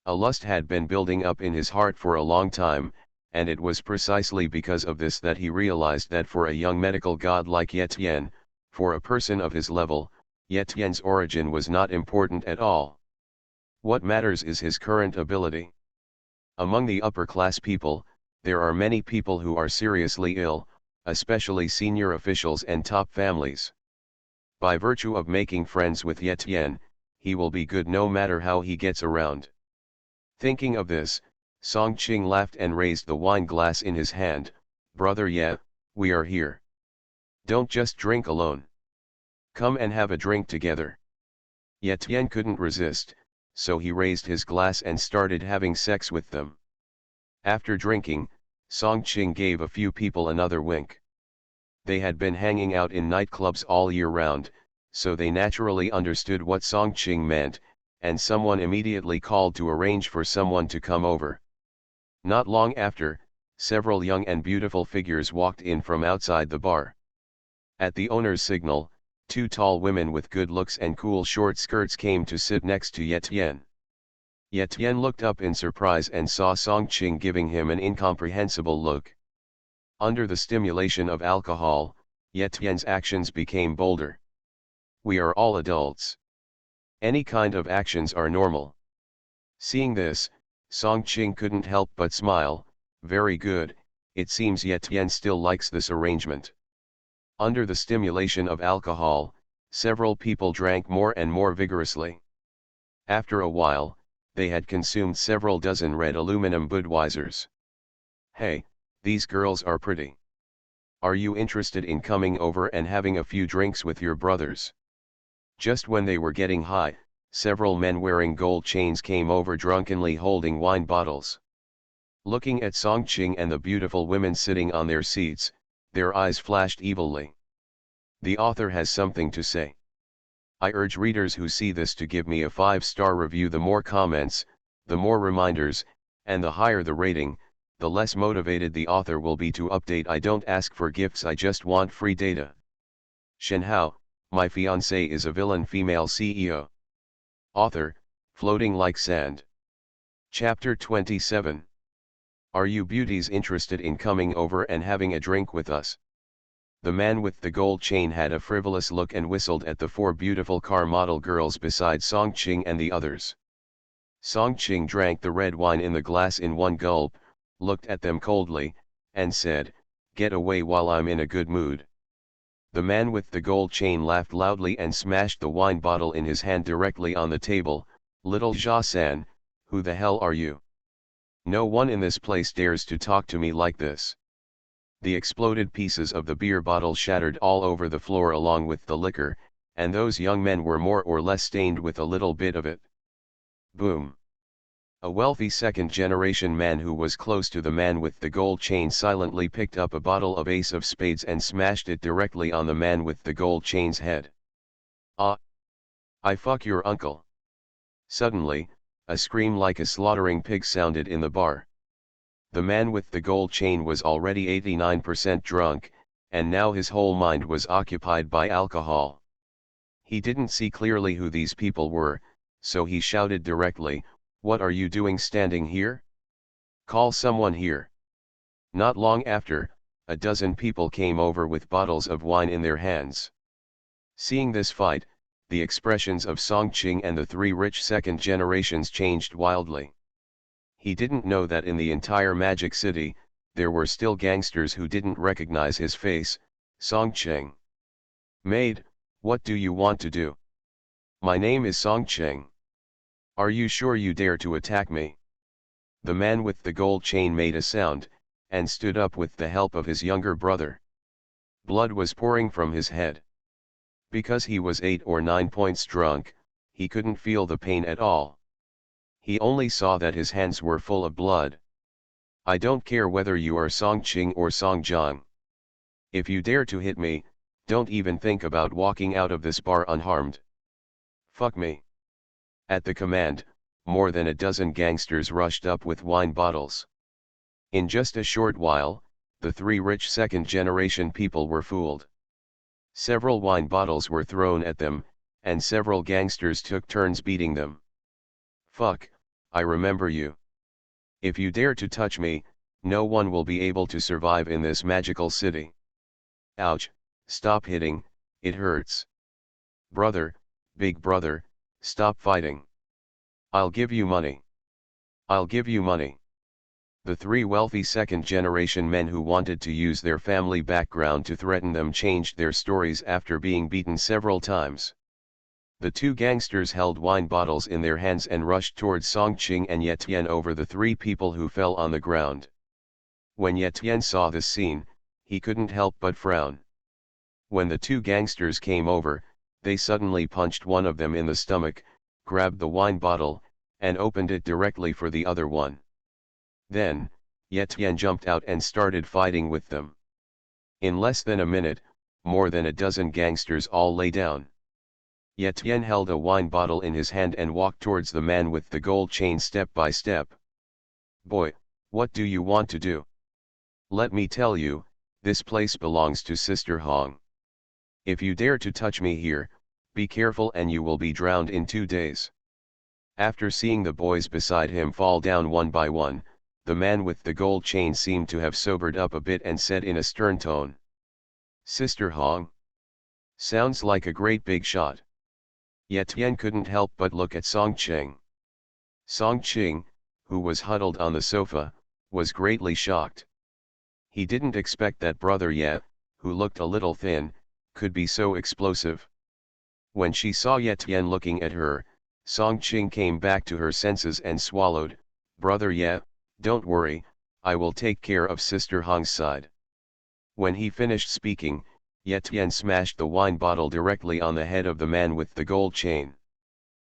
A lust had been building up in his heart for a long time, and it was precisely because of this that he realized that for a young medical god like Ye Tian, for a person of his level, Ye Tian's origin was not important at all. What matters is his current ability. Among the upper-class people, there are many people who are seriously ill, especially senior officials and top families. By virtue of making friends with Ye Tian, he will be good no matter how he gets around. Thinking of this, Song Qing laughed and raised the wine glass in his hand. Brother Ye, we are here. Don't just drink alone. Come and have a drink together. Ye Tian couldn't resist, so he raised his glass and started having sex with them. After drinking, Song Qing gave a few people another wink. They had been hanging out in nightclubs all year round, so they naturally understood what Song Qing meant, and someone immediately called to arrange for someone to come over. Not long after, several young and beautiful figures walked in from outside the bar. At the owner's signal, two tall women with good looks and cool short skirts came to sit next to Ye Tian. Ye Tian looked up in surprise and saw Song Qing giving him an incomprehensible look. Under the stimulation of alcohol, Ye Tian's actions became bolder. We are all adults. Any kind of actions are normal. Seeing this, Song Qing couldn't help but smile. Very good, it seems Ye Tian still likes this arrangement. Under the stimulation of alcohol, several people drank more and more vigorously. After a while, they had consumed several dozen red aluminum Budweisers. Hey, these girls are pretty. Are you interested in coming over and having a few drinks with your brothers? Just when they were getting high, several men wearing gold chains came over drunkenly holding wine bottles. Looking at Song Qing and the beautiful women sitting on their seats, their eyes flashed evilly. The author has something to say. I urge readers who see this to give me a 5-star review. The more comments, the more reminders, and the higher the rating, the less motivated the author will be to update. I don't ask for gifts, I just want free data. Shenhao, my fiancée is a villain female CEO. Author, Floating Like Sand. Chapter 27. Are you beauties interested in coming over and having a drink with us? The man with the gold chain had a frivolous look and whistled at the 4 beautiful car model girls beside Song Qing and the others. Song Qing drank the red wine in the glass in one gulp, looked at them coldly, and said, "Get away while I'm in a good mood." The man with the gold chain laughed loudly and smashed the wine bottle in his hand directly on the table. Little Jia-san, who the hell are you? No one in this place dares to talk to me like this. The exploded pieces of the beer bottle shattered all over the floor along with the liquor, and those young men were more or less stained with a little bit of it. Boom. A wealthy second-generation man who was close to the man with the gold chain silently picked up a bottle of Ace of Spades and smashed it directly on the man with the gold chain's head. Ah! I fuck your uncle. Suddenly, a scream like a slaughtering pig sounded in the bar. The man with the gold chain was already 89% drunk, and now his whole mind was occupied by alcohol. He didn't see clearly who these people were, so he shouted directly, "What are you doing standing here? Call someone here." Not long after, a dozen people came over with bottles of wine in their hands. Seeing this fight, the expressions of Song Qing and the three rich second generations changed wildly. He didn't know that in the entire Magic City, there were still gangsters who didn't recognize his face. Song Qing. "Maid, what do you want to do?" "My name is Song Qing." "Are you sure you dare to attack me?" The man with the gold chain made a sound, and stood up with the help of his younger brother. Blood was pouring from his head. Because he was 8 or 9 points drunk, he couldn't feel the pain at all. He only saw that his hands were full of blood. "I don't care whether you are Song Qing or Song Jiang. If you dare to hit me, don't even think about walking out of this bar unharmed. Fuck me." At the command, more than a dozen gangsters rushed up with wine bottles. In just a short while, the three rich second-generation people were fooled. Several wine bottles were thrown at them, and several gangsters took turns beating them. "Fuck, I remember you. If you dare to touch me, no one will be able to survive in this magical city. Ouch, stop hitting, it hurts. Brother, big brother, stop fighting. I'll give you money. I'll give you money." The three wealthy second-generation men who wanted to use their family background to threaten them changed their stories after being beaten several times. The two gangsters held wine bottles in their hands and rushed towards Song Qing and Ye Tian over the three people who fell on the ground. When Ye Tian saw this scene, he couldn't help but frown. When the two gangsters came over, they suddenly punched one of them in the stomach, grabbed the wine bottle, and opened it directly for the other one. Then, Ye Tian jumped out and started fighting with them. In less than a minute, more than a dozen gangsters all lay down. Ye Tian held a wine bottle in his hand and walked towards the man with the gold chain step by step. "Boy, what do you want to do? Let me tell you, this place belongs to Sister Hong. If you dare to touch me here, be careful and you will be drowned in 2 days." After seeing the boys beside him fall down one by one, the man with the gold chain seemed to have sobered up a bit and said in a stern tone, "Sister Hong? Sounds like a great big shot." Ye Tian couldn't help but look at Song Qing. Song Qing, who was huddled on the sofa, was greatly shocked. He didn't expect that brother Ye, who looked a little thin, could be so explosive. When she saw Ye Tian looking at her, Song Qing came back to her senses and swallowed. "Brother Ye, don't worry, I will take care of Sister Hong's side." When he finished speaking, Ye Tian smashed the wine bottle directly on the head of the man with the gold chain.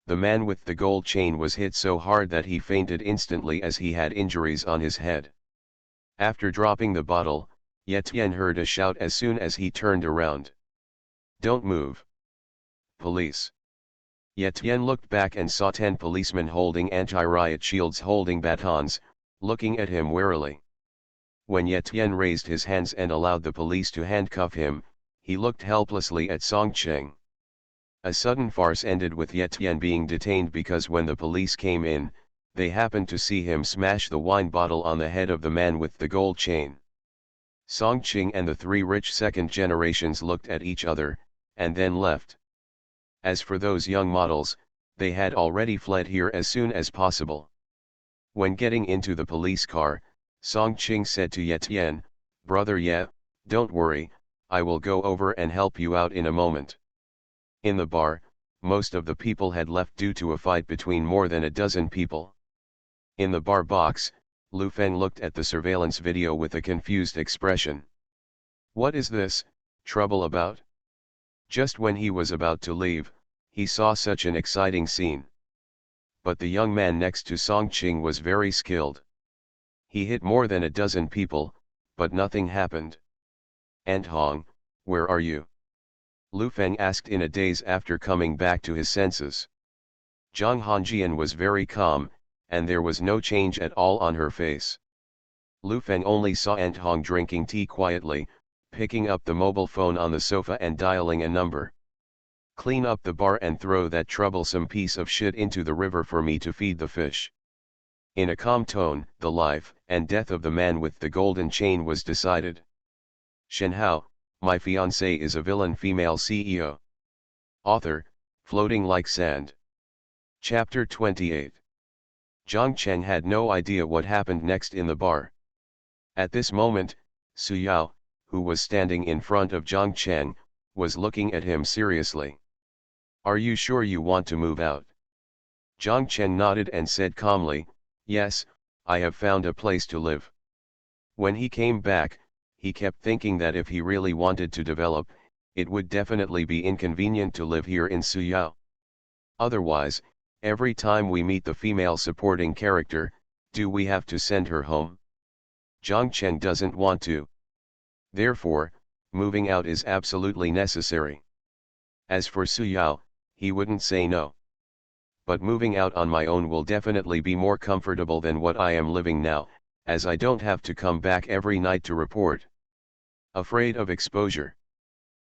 The man with the gold chain was hit so hard that he fainted instantly as he had injuries on his head. After dropping the bottle, Ye Tian heard a shout as soon as he turned around. "Don't move. Police." Ye Tian looked back and saw 10 policemen holding anti-riot shields holding batons, looking at him warily. When Ye Tian raised his hands and allowed the police to handcuff him, he looked helplessly at Song Qing. A sudden farce ended with Ye Tian being detained because when the police came in, they happened to see him smash the wine bottle on the head of the man with the gold chain. Song Qing and the three rich second generations looked at each other, and then left. As for those young models, they had already fled here as soon as possible. When getting into the police car, Song Qing said to Ye Tian, "Brother Ye, don't worry, I will go over and help you out in a moment." In the bar, most of the people had left due to a fight between more than a dozen people. In the bar box, Lu Feng looked at the surveillance video with a confused expression. What is this trouble about? Just when he was about to leave, he saw such an exciting scene. But the young man next to Songqing was very skilled. He hit more than a dozen people, but nothing happened. "Aunt Hong, where are you?" Lu Feng asked in a daze after coming back to his senses. Zhang Hanjian was very calm, and there was no change at all on her face. Lu Feng only saw Aunt Hong drinking tea quietly, picking up the mobile phone on the sofa and dialing a number. "Clean up the bar and throw that troublesome piece of shit into the river for me to feed the fish." In a calm tone, the life and death of the man with the golden chain was decided. Shenhao, my fiancée is a villain female CEO. Author, Floating Like Sand. Chapter 28. Zhang Cheng had no idea what happened next in the bar. At this moment, Su Yao, who was standing in front of Zhang Cheng, was looking at him seriously. "Are you sure you want to move out?" Zhang Cheng nodded and said calmly, "Yes, I have found a place to live." When he came back, he kept thinking that if he really wanted to develop, it would definitely be inconvenient to live here in Suyao. Otherwise, every time we meet the female supporting character, do we have to send her home? Zhang Cheng doesn't want to. Therefore, moving out is absolutely necessary. As for Suyao, he wouldn't say no. But moving out on my own will definitely be more comfortable than what I am living now, as I don't have to come back every night to report. Afraid of exposure.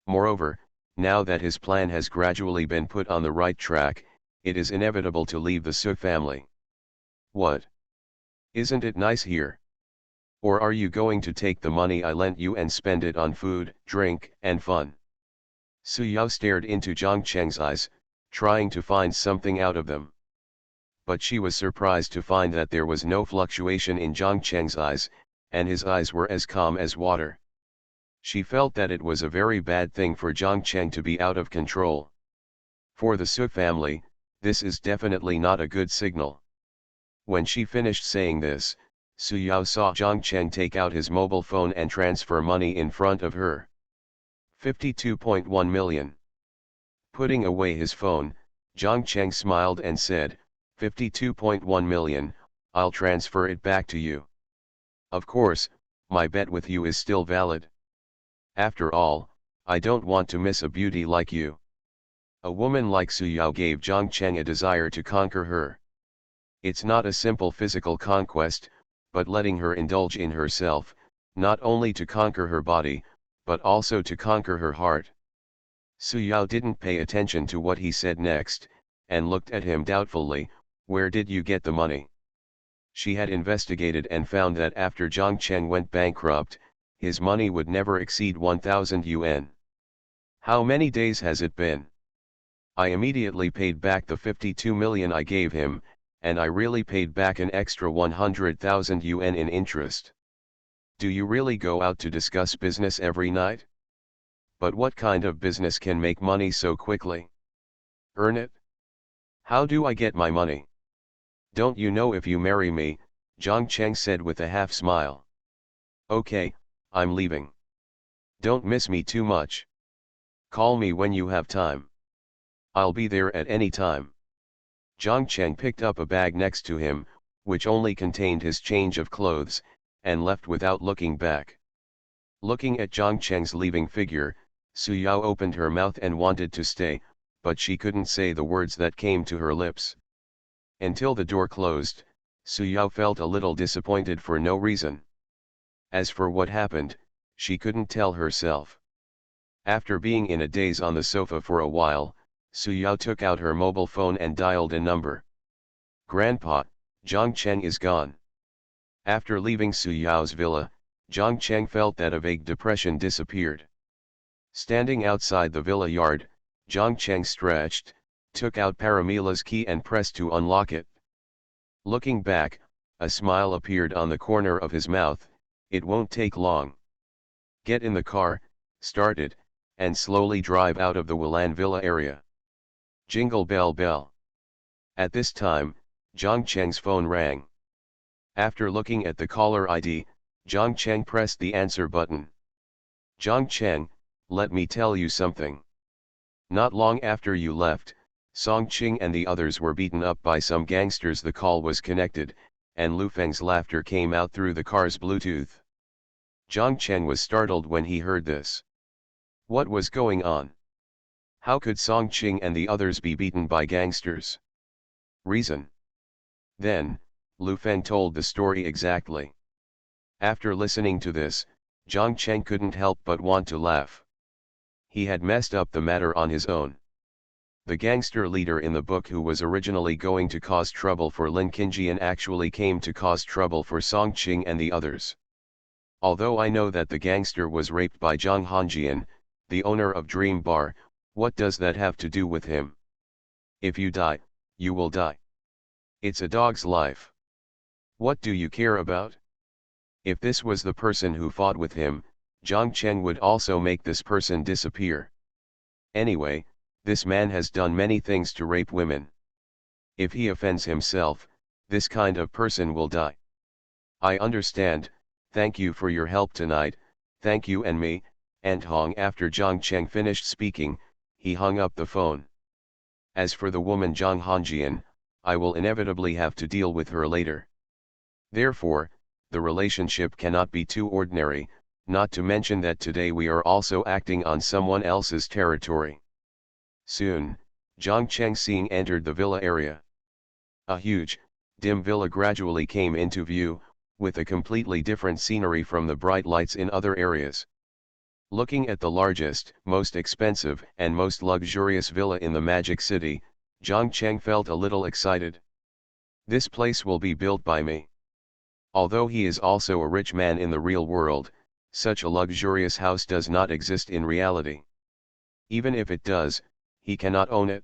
Moreover, now that his plan has gradually been put on the right track, it is inevitable to leave the Su family. What? Isn't it nice here? Or are you going to take the money I lent you and spend it on food, drink, and fun? Su Yao stared into Zhang Cheng's eyes, trying to find something out of them. But she was surprised to find that there was no fluctuation in Zhang Cheng's eyes, and his eyes were as calm as water. She felt that it was a very bad thing for Zhang Cheng to be out of control. For the Su family, this is definitely not a good signal. When she finished saying this, Su Yao saw Zhang Cheng take out his mobile phone and transfer money in front of her. 52.1 million. Putting away his phone, Zhang Cheng smiled and said, 52.1 million, I'll transfer it back to you. Of course, my bet with you is still valid. After all, I don't want to miss a beauty like you. A woman like Su Yao gave Zhang Cheng a desire to conquer her. It's not a simple physical conquest, but letting her indulge in herself, not only to conquer her body, but also to conquer her heart. Su Yao didn't pay attention to what he said next, and looked at him doubtfully. "Where did you get the money?" She had investigated and found that after Zhang Cheng went bankrupt, his money would never exceed 1,000 yuan. "How many days has it been?" "I immediately paid back the 52 million I gave him, and I really paid back an extra 100,000 yuan in interest." "Do you really go out to discuss business every night? But what kind of business can make money so quickly?" "Earn it? How do I get my money?" "Don't you know if you marry me?" Zhang Cheng said with a half smile. "Okay, I'm leaving. Don't miss me too much. Call me when you have time. I'll be there at any time." Zhang Cheng picked up a bag next to him, which only contained his change of clothes, and left without looking back. Looking at Zhang Cheng's leaving figure, Su Yao opened her mouth and wanted to stay, but she couldn't say the words that came to her lips. Until the door closed, Su Yao felt a little disappointed for no reason. As for what happened, she couldn't tell herself. After being in a daze on the sofa for a while, Su Yao took out her mobile phone and dialed a number. "Grandpa, Zhang Cheng is gone." After leaving Su Yao's villa, Zhang Cheng felt that a vague depression disappeared. Standing outside the villa yard, Zhang Cheng stretched, took out Paramila's key and pressed to unlock it. Looking back, a smile appeared on the corner of his mouth. "It won't take long. Get in the car, start it, and slowly drive out of the Wulan Villa area. Jingle bell bell." At this time, Zhang Cheng's phone rang. After looking at the caller ID, Zhang Cheng pressed the answer button. Zhang Cheng, let me tell you something. Not long after you left, Song Qing and the others were beaten up by some gangsters. The call was connected, and Lu Feng's laughter came out through the car's Bluetooth. Zhang Cheng was startled when he heard this. What was going on? How could Song Qing and the others be beaten by gangsters? Reason. Then, Lu Feng told the story exactly. After listening to this, Zhang Cheng couldn't help but want to laugh. He had messed up the matter on his own. The gangster leader in the book who was originally going to cause trouble for Lin Qingjian actually came to cause trouble for Song Qing and the others. Although I know that the gangster was raped by Zhang Hanjian, the owner of Dream Bar, what does that have to do with him? If you die, you will die. It's a dog's life. What do you care about? If this was the person who fought with him, Zhang Cheng would also make this person disappear. Anyway, this man has done many things to rape women. If he offends himself, this kind of person will die. I understand, thank you for your help tonight, thank you and me, and Hong. After Zhang Cheng finished speaking, he hung up the phone. As for the woman Zhang Hanjian, I will inevitably have to deal with her later. Therefore, the relationship cannot be too ordinary, not to mention that today we are also acting on someone else's territory. Soon, Zhang Chengxing entered the villa area. A huge, dim villa gradually came into view, with a completely different scenery from the bright lights in other areas. Looking at the largest, most expensive, and most luxurious villa in the Magic City, Zhang Cheng felt a little excited. This place will be built by me. Although he is also a rich man in the real world, such a luxurious house does not exist in reality. Even if it does, he cannot own it.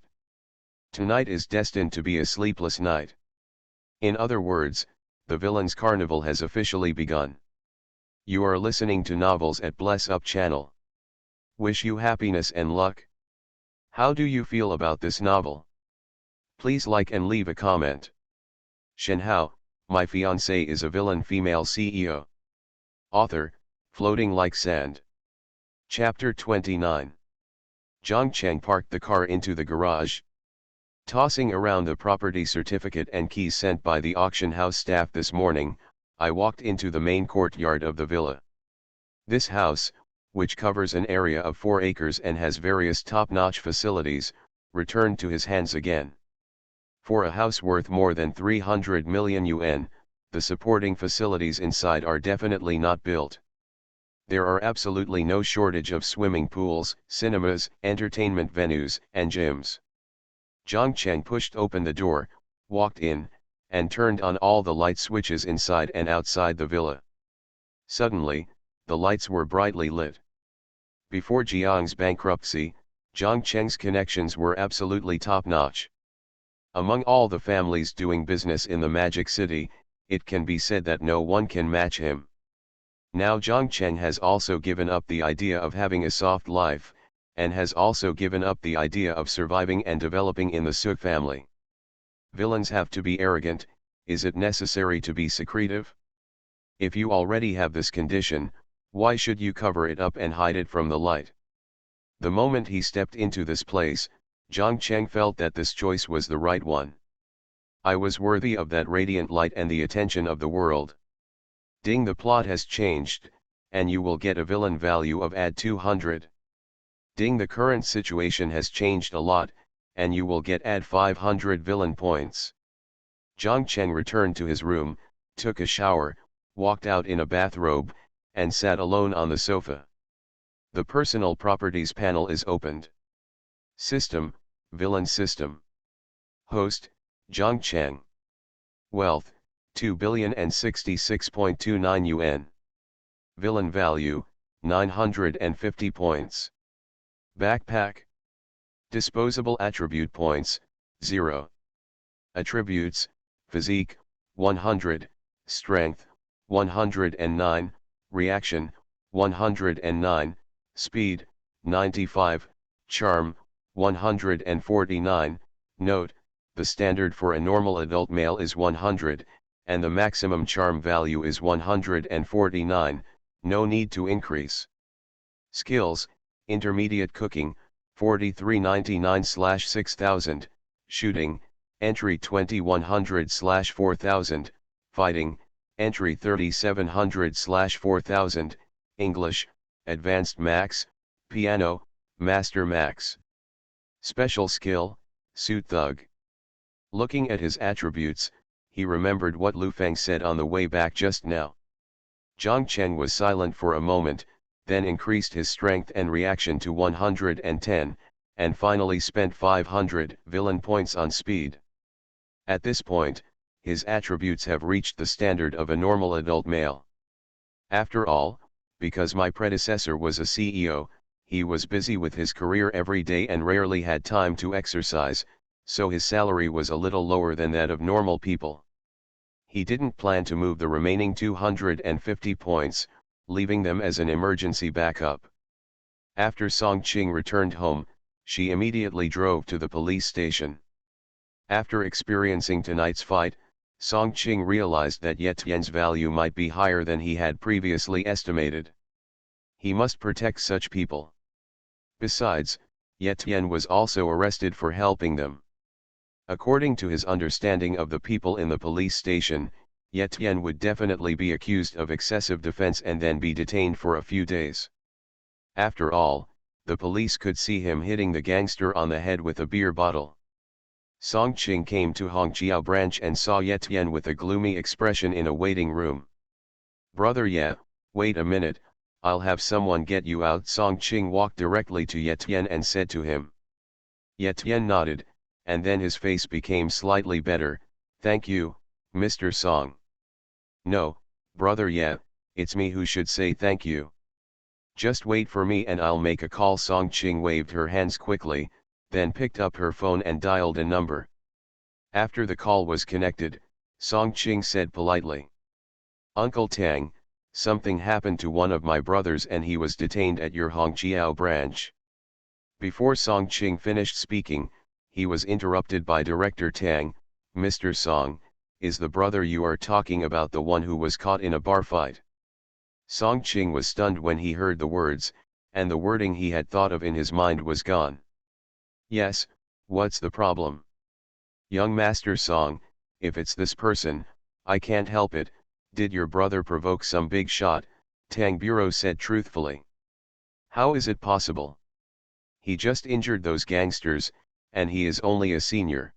Tonight is destined to be a sleepless night. In other words, the villain's carnival has officially begun. You are listening to Novels at Bless Up channel. Wish you happiness and luck. How do you feel about this novel? Please like and leave a comment. Shenhao, My Fiancée is a Villain Female CEO. Author, Floating Like Sand. Chapter 29. Zhang Cheng parked the car into the garage. Tossing around the property certificate and keys sent by the auction house staff this morning, I walked into the main courtyard of the villa. This house, which covers an area of 4 acres and has various top-notch facilities, returned to his hands again. For a house worth more than 300 million yuan, the supporting facilities inside are definitely not built. There are absolutely no shortage of swimming pools, cinemas, entertainment venues, and gyms. Zhang Cheng pushed open the door, walked in, and turned on all the light switches inside and outside the villa. Suddenly, the lights were brightly lit. Before Jiang's bankruptcy, Zhang Cheng's connections were absolutely top-notch. Among all the families doing business in the Magic City, it can be said that no one can match him. Now Zhang Cheng has also given up the idea of having a soft life, and has also given up the idea of surviving and developing in the Suk family. Villains have to be arrogant. Is it necessary to be secretive? If you already have this condition, why should you cover it up and hide it from the light? The moment he stepped into this place, Zhang Cheng felt that this choice was the right one. I was worthy of that radiant light and the attention of the world. Ding, the plot has changed, and you will get a villain value of add 200. Ding, the current situation has changed a lot, and you will get add 500 villain points. Zhang Cheng returned to his room, took a shower, walked out in a bathrobe, and sat alone on the sofa. The personal properties panel is opened. System, Villain System. Host, Zhang Cheng. Wealth, 2,066.29 yuan. Villain value, 950 points. Backpack. Disposable attribute points, 0. Attributes, physique, 100, strength, 109, reaction, 109, speed, 95, charm, 149. Note, the standard for a normal adult male is 100, and the maximum charm value is 149, no need to increase. Skills, Intermediate Cooking, 4399/6000, Shooting, Entry 2100/4000, Fighting, Entry 3700/4000, English, Advanced Max, Piano, Master Max. Special Skill, Suit Thug. Looking at his attributes, he remembered what Lu Feng said on the way back just now. Zhang Chen was silent for a moment, then increased his strength and reaction to 110, and finally spent 500 villain points on speed. At this point, his attributes have reached the standard of a normal adult male. After all, because my predecessor was a CEO, he was busy with his career every day and rarely had time to exercise, so his salary was a little lower than that of normal people. He didn't plan to move the remaining 250 points, leaving them as an emergency backup. After Song Qing returned home, she immediately drove to the police station. After experiencing tonight's fight, Song Qing realized that Ye Tian's value might be higher than he had previously estimated. He must protect such people. Besides, Ye Tian was also arrested for helping them. According to his understanding of the people in the police station, Ye Tian would definitely be accused of excessive defense and then be detained for a few days. After all, the police could see him hitting the gangster on the head with a beer bottle. Song Qing came to Hongqiao branch and saw Ye Tian with a gloomy expression in a waiting room. "Brother Ye, wait a minute, I'll have someone get you out." Song Qing walked directly to Ye Tian and said to him. Ye Tian nodded, and then his face became slightly better. "Thank you, Mr. Song." "No, brother Ye, it's me who should say thank you. Just wait for me and I'll make a call." Song Qing waved her hands quickly, then picked up her phone and dialed a number. After the call was connected, Song Qing said politely, "Uncle Tang, something happened to one of my brothers and he was detained at your Hongqiao branch." Before Song Qing finished speaking, he was interrupted by Director Tang. "Mr. Song, is the brother you are talking about the one who was caught in a bar fight?" Song Qing was stunned when he heard the words, and the wording he had thought of in his mind was gone. "Yes, what's the problem?" "Young Master Song, if it's this person, I can't help it. Did your brother provoke some big shot?" Tang Bureau said truthfully. "How is it possible? He just injured those gangsters, and he is only a senior.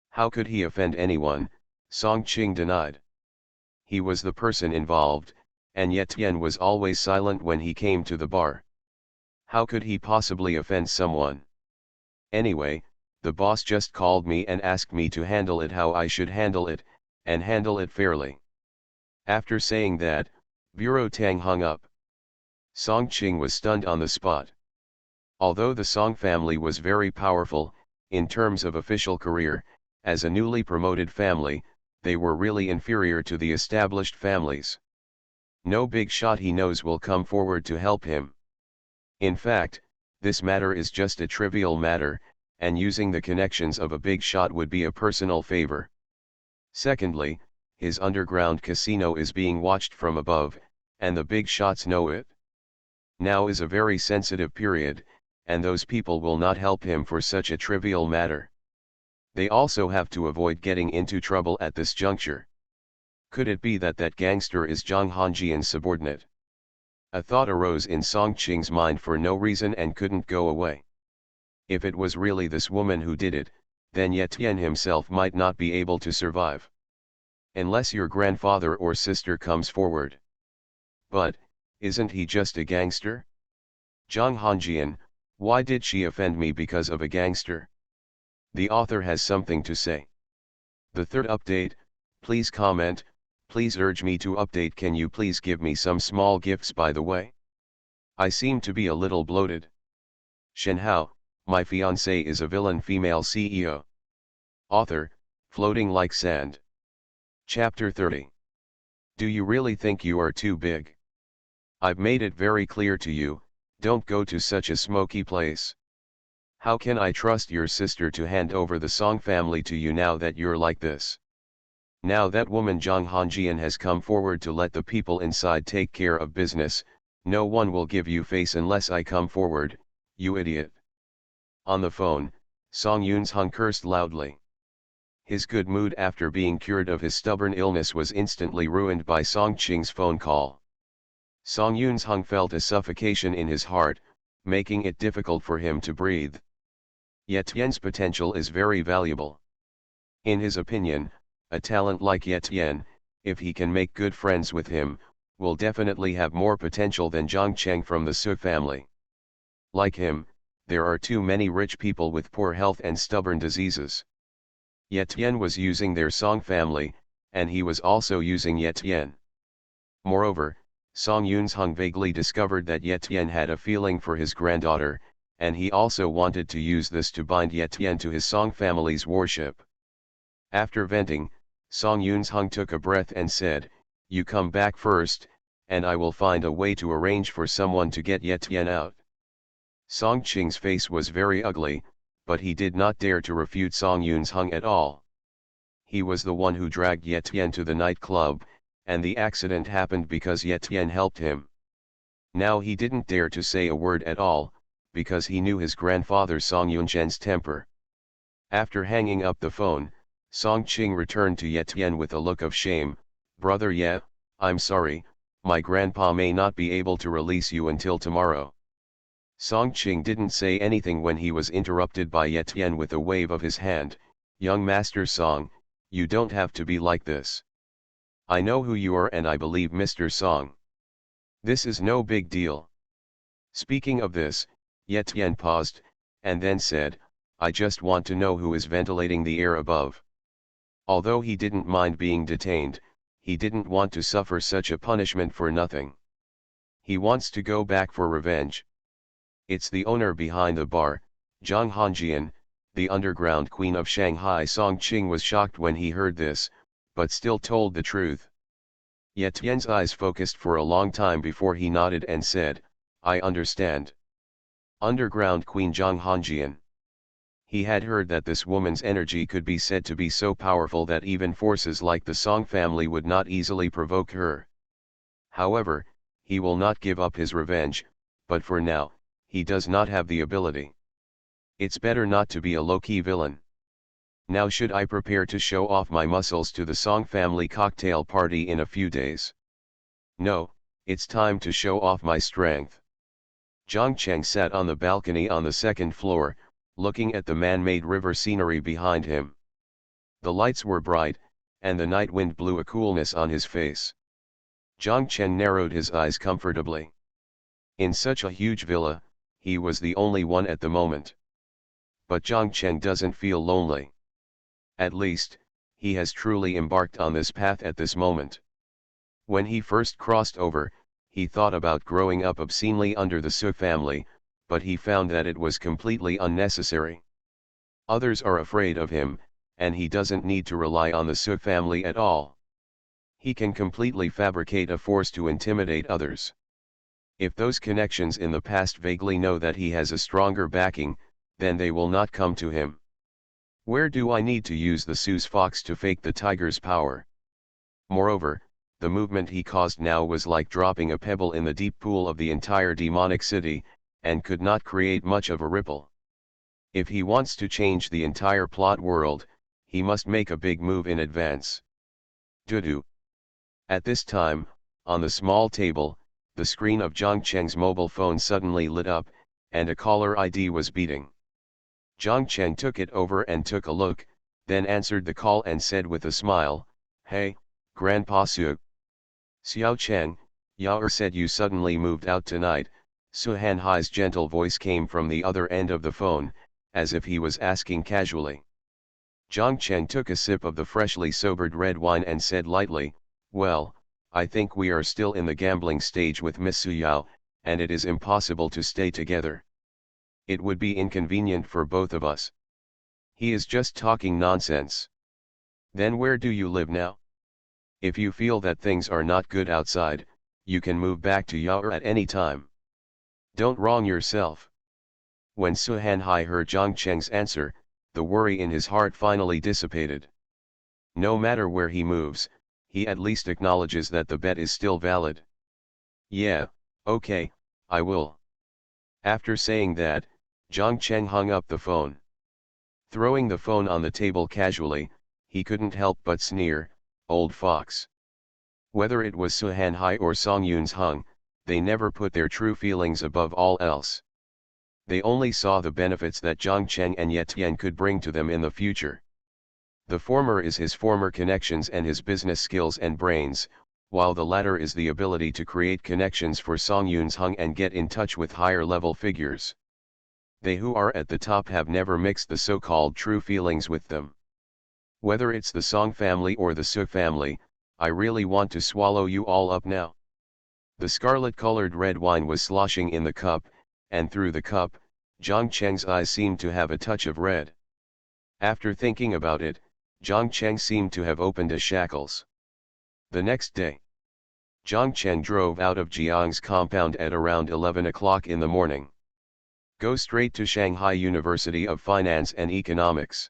How could he offend anyone?" Song Qing denied. "He was the person involved, and Ye Tian was always silent when he came to the bar. How could he possibly offend someone? Anyway, the boss just called me and asked me to handle it how I should handle it, and handle it fairly." After saying that, Bureau Tang hung up. Song Qing was stunned on the spot. Although the Song family was very powerful, in terms of official career, as a newly promoted family, they were really inferior to the established families. No big shot he knows will come forward to help him. In fact, this matter is just a trivial matter, and using the connections of a big shot would be a personal favor. Secondly, his underground casino is being watched from above, and the big shots know it. Now is a very sensitive period, and those people will not help him for such a trivial matter. They also have to avoid getting into trouble at this juncture. Could it be that that gangster is Zhang Hanjian's subordinate? A thought arose in Song Qing's mind for no reason and couldn't go away. If it was really this woman who did it, then Ye Tian himself might not be able to survive. Unless your grandfather or sister comes forward. But, isn't he just a gangster? Zhang Hanjian, why did she offend me because of a gangster? The author has something to say. The third update, please comment, please urge me to update. Can you please give me some small gifts by the way? I seem to be a little bloated. Shenhao, my fiancée is a villain female CEO. Author, Floating Like Sand. Chapter 30. Do you really think you are too big? I've made it very clear to you, don't go to such a smoky place. How can I trust your sister to hand over the Song family to you now that you're like this? Now that woman Zhang Hanjian has come forward to let the people inside take care of business, No one will give you face unless I come forward, you idiot. On the phone, Song Yoon-hung cursed loudly. His good mood after being cured of his stubborn illness was instantly ruined by Song Qing's phone call. Song Yoon-hung felt a suffocation in his heart, making it difficult for him to breathe. Ye Tian's potential is very valuable. In his opinion, a talent like Ye Tian, if he can make good friends with him, will definitely have more potential than Zhang Cheng from the Su family. Like him, there are too many rich people with poor health and stubborn diseases. Ye Tian was using their Song family, and he was also using Ye Tian. Moreover, Song Yoon-hung vaguely discovered that Ye Tian had a feeling for his granddaughter, and he also wanted to use this to bind Ye Tian to his Song family's worship. After venting, Song Yoon-hung took a breath and said, "You come back first, and I will find a way to arrange for someone to get Ye Tian out." Song Qing's face was very ugly, but he did not dare to refute Song Yoon-hung at all. He was the one who dragged Ye Tian to the nightclub, and the accident happened because Ye Tian helped him. Now he didn't dare to say a word at all, because he knew his grandfather Song Yunzhen's temper. After hanging up the phone, Song Qing returned to Ye Tian with a look of shame. "Brother Ye, I'm sorry, my grandpa may not be able to release you until tomorrow." Song Qing didn't say anything when he was interrupted by Ye Tian with a wave of his hand. "Young Master Song, you don't have to be like this. I know who you are and I believe Mr. Song. This is no big deal." Speaking of this, Ye Tian paused, and then said, "I just want to know who is ventilating the air above." Although he didn't mind being detained, he didn't want to suffer such a punishment for nothing. He wants to go back for revenge. It's the owner behind the bar, Zhang Hanjian, the underground queen of Shanghai. Song Qing was shocked when he heard this, but still told the truth. Ye Tian's eyes focused for a long time before he nodded and said, "I understand. Underground Queen Zhang Hanjian." He had heard that this woman's energy could be said to be so powerful that even forces like the Song family would not easily provoke her. However, he will not give up his revenge, but for now, he does not have the ability. It's better not to be a low-key villain. Now should I prepare to show off my muscles to the Song family cocktail party in a few days? No, it's time to show off my strength. Zhang Cheng sat on the balcony on the second floor, looking at the man-made river scenery behind him. The lights were bright, and the night wind blew a coolness on his face. Zhang Cheng narrowed his eyes comfortably. In such a huge villa, he was the only one at the moment. But Zhang Cheng doesn't feel lonely. At least, he has truly embarked on this path at this moment. When he first crossed over, he thought about growing up obscenely under the Su family, but he found that it was completely unnecessary. Others are afraid of him, and he doesn't need to rely on the Su family at all. He can completely fabricate a force to intimidate others. If those connections in the past vaguely know that he has a stronger backing, then they will not come to him. Where do I need to use the Su's fox to fake the tiger's power? Moreover, the movement he caused now was like dropping a pebble in the deep pool of the entire demonic city, and could not create much of a ripple. If he wants to change the entire plot world, he must make a big move in advance. Doo-doo. At this time, on the small table, the screen of Zhang Cheng's mobile phone suddenly lit up, and a caller ID was beeping. Zhang Cheng took it over and took a look, then answered the call and said with a smile, "Hey, Grandpa Su." "Xiao Cheng, Yao said you suddenly moved out tonight." Su Hanhai's gentle voice came from the other end of the phone, as if he was asking casually. Zhang Cheng took a sip of the freshly sobered red wine and said lightly, "Well, I think we are still in the gambling stage with Miss Su Yao, and it is impossible to stay together. It would be inconvenient for both of us. He is just talking nonsense. Then where do you live now? If you feel that things are not good outside, you can move back to Yao at any time. Don't wrong yourself." When Su Hanhai heard Zhang Cheng's answer, the worry in his heart finally dissipated. No matter where he moves, he at least acknowledges that the bet is still valid. "Yeah, Okay, I will. After saying that, Zhang Cheng hung up the phone. Throwing the phone on the table casually, he couldn't help but sneer, "Old fox." Whether it was Su Hanhai or Song Yun's Hung, they never put their true feelings above all else. They only saw the benefits that Zhang Cheng and Ye Tian could bring to them in the future. The former is his former connections and his business skills and brains, while the latter is the ability to create connections for Song Yun's Hung and get in touch with higher level figures. They who are at the top have never mixed the so-called true feelings with them. Whether it's the Song family or the Su family, I really want to swallow you all up now. The scarlet-colored red wine was sloshing in the cup, and through the cup, Zhang Cheng's eyes seemed to have a touch of red. After thinking about it, Zhang Cheng seemed to have opened his shackles. The next day, Zhang Cheng drove out of Jiang's compound at around 11 o'clock in the morning. Go straight to Shanghai University of Finance and Economics.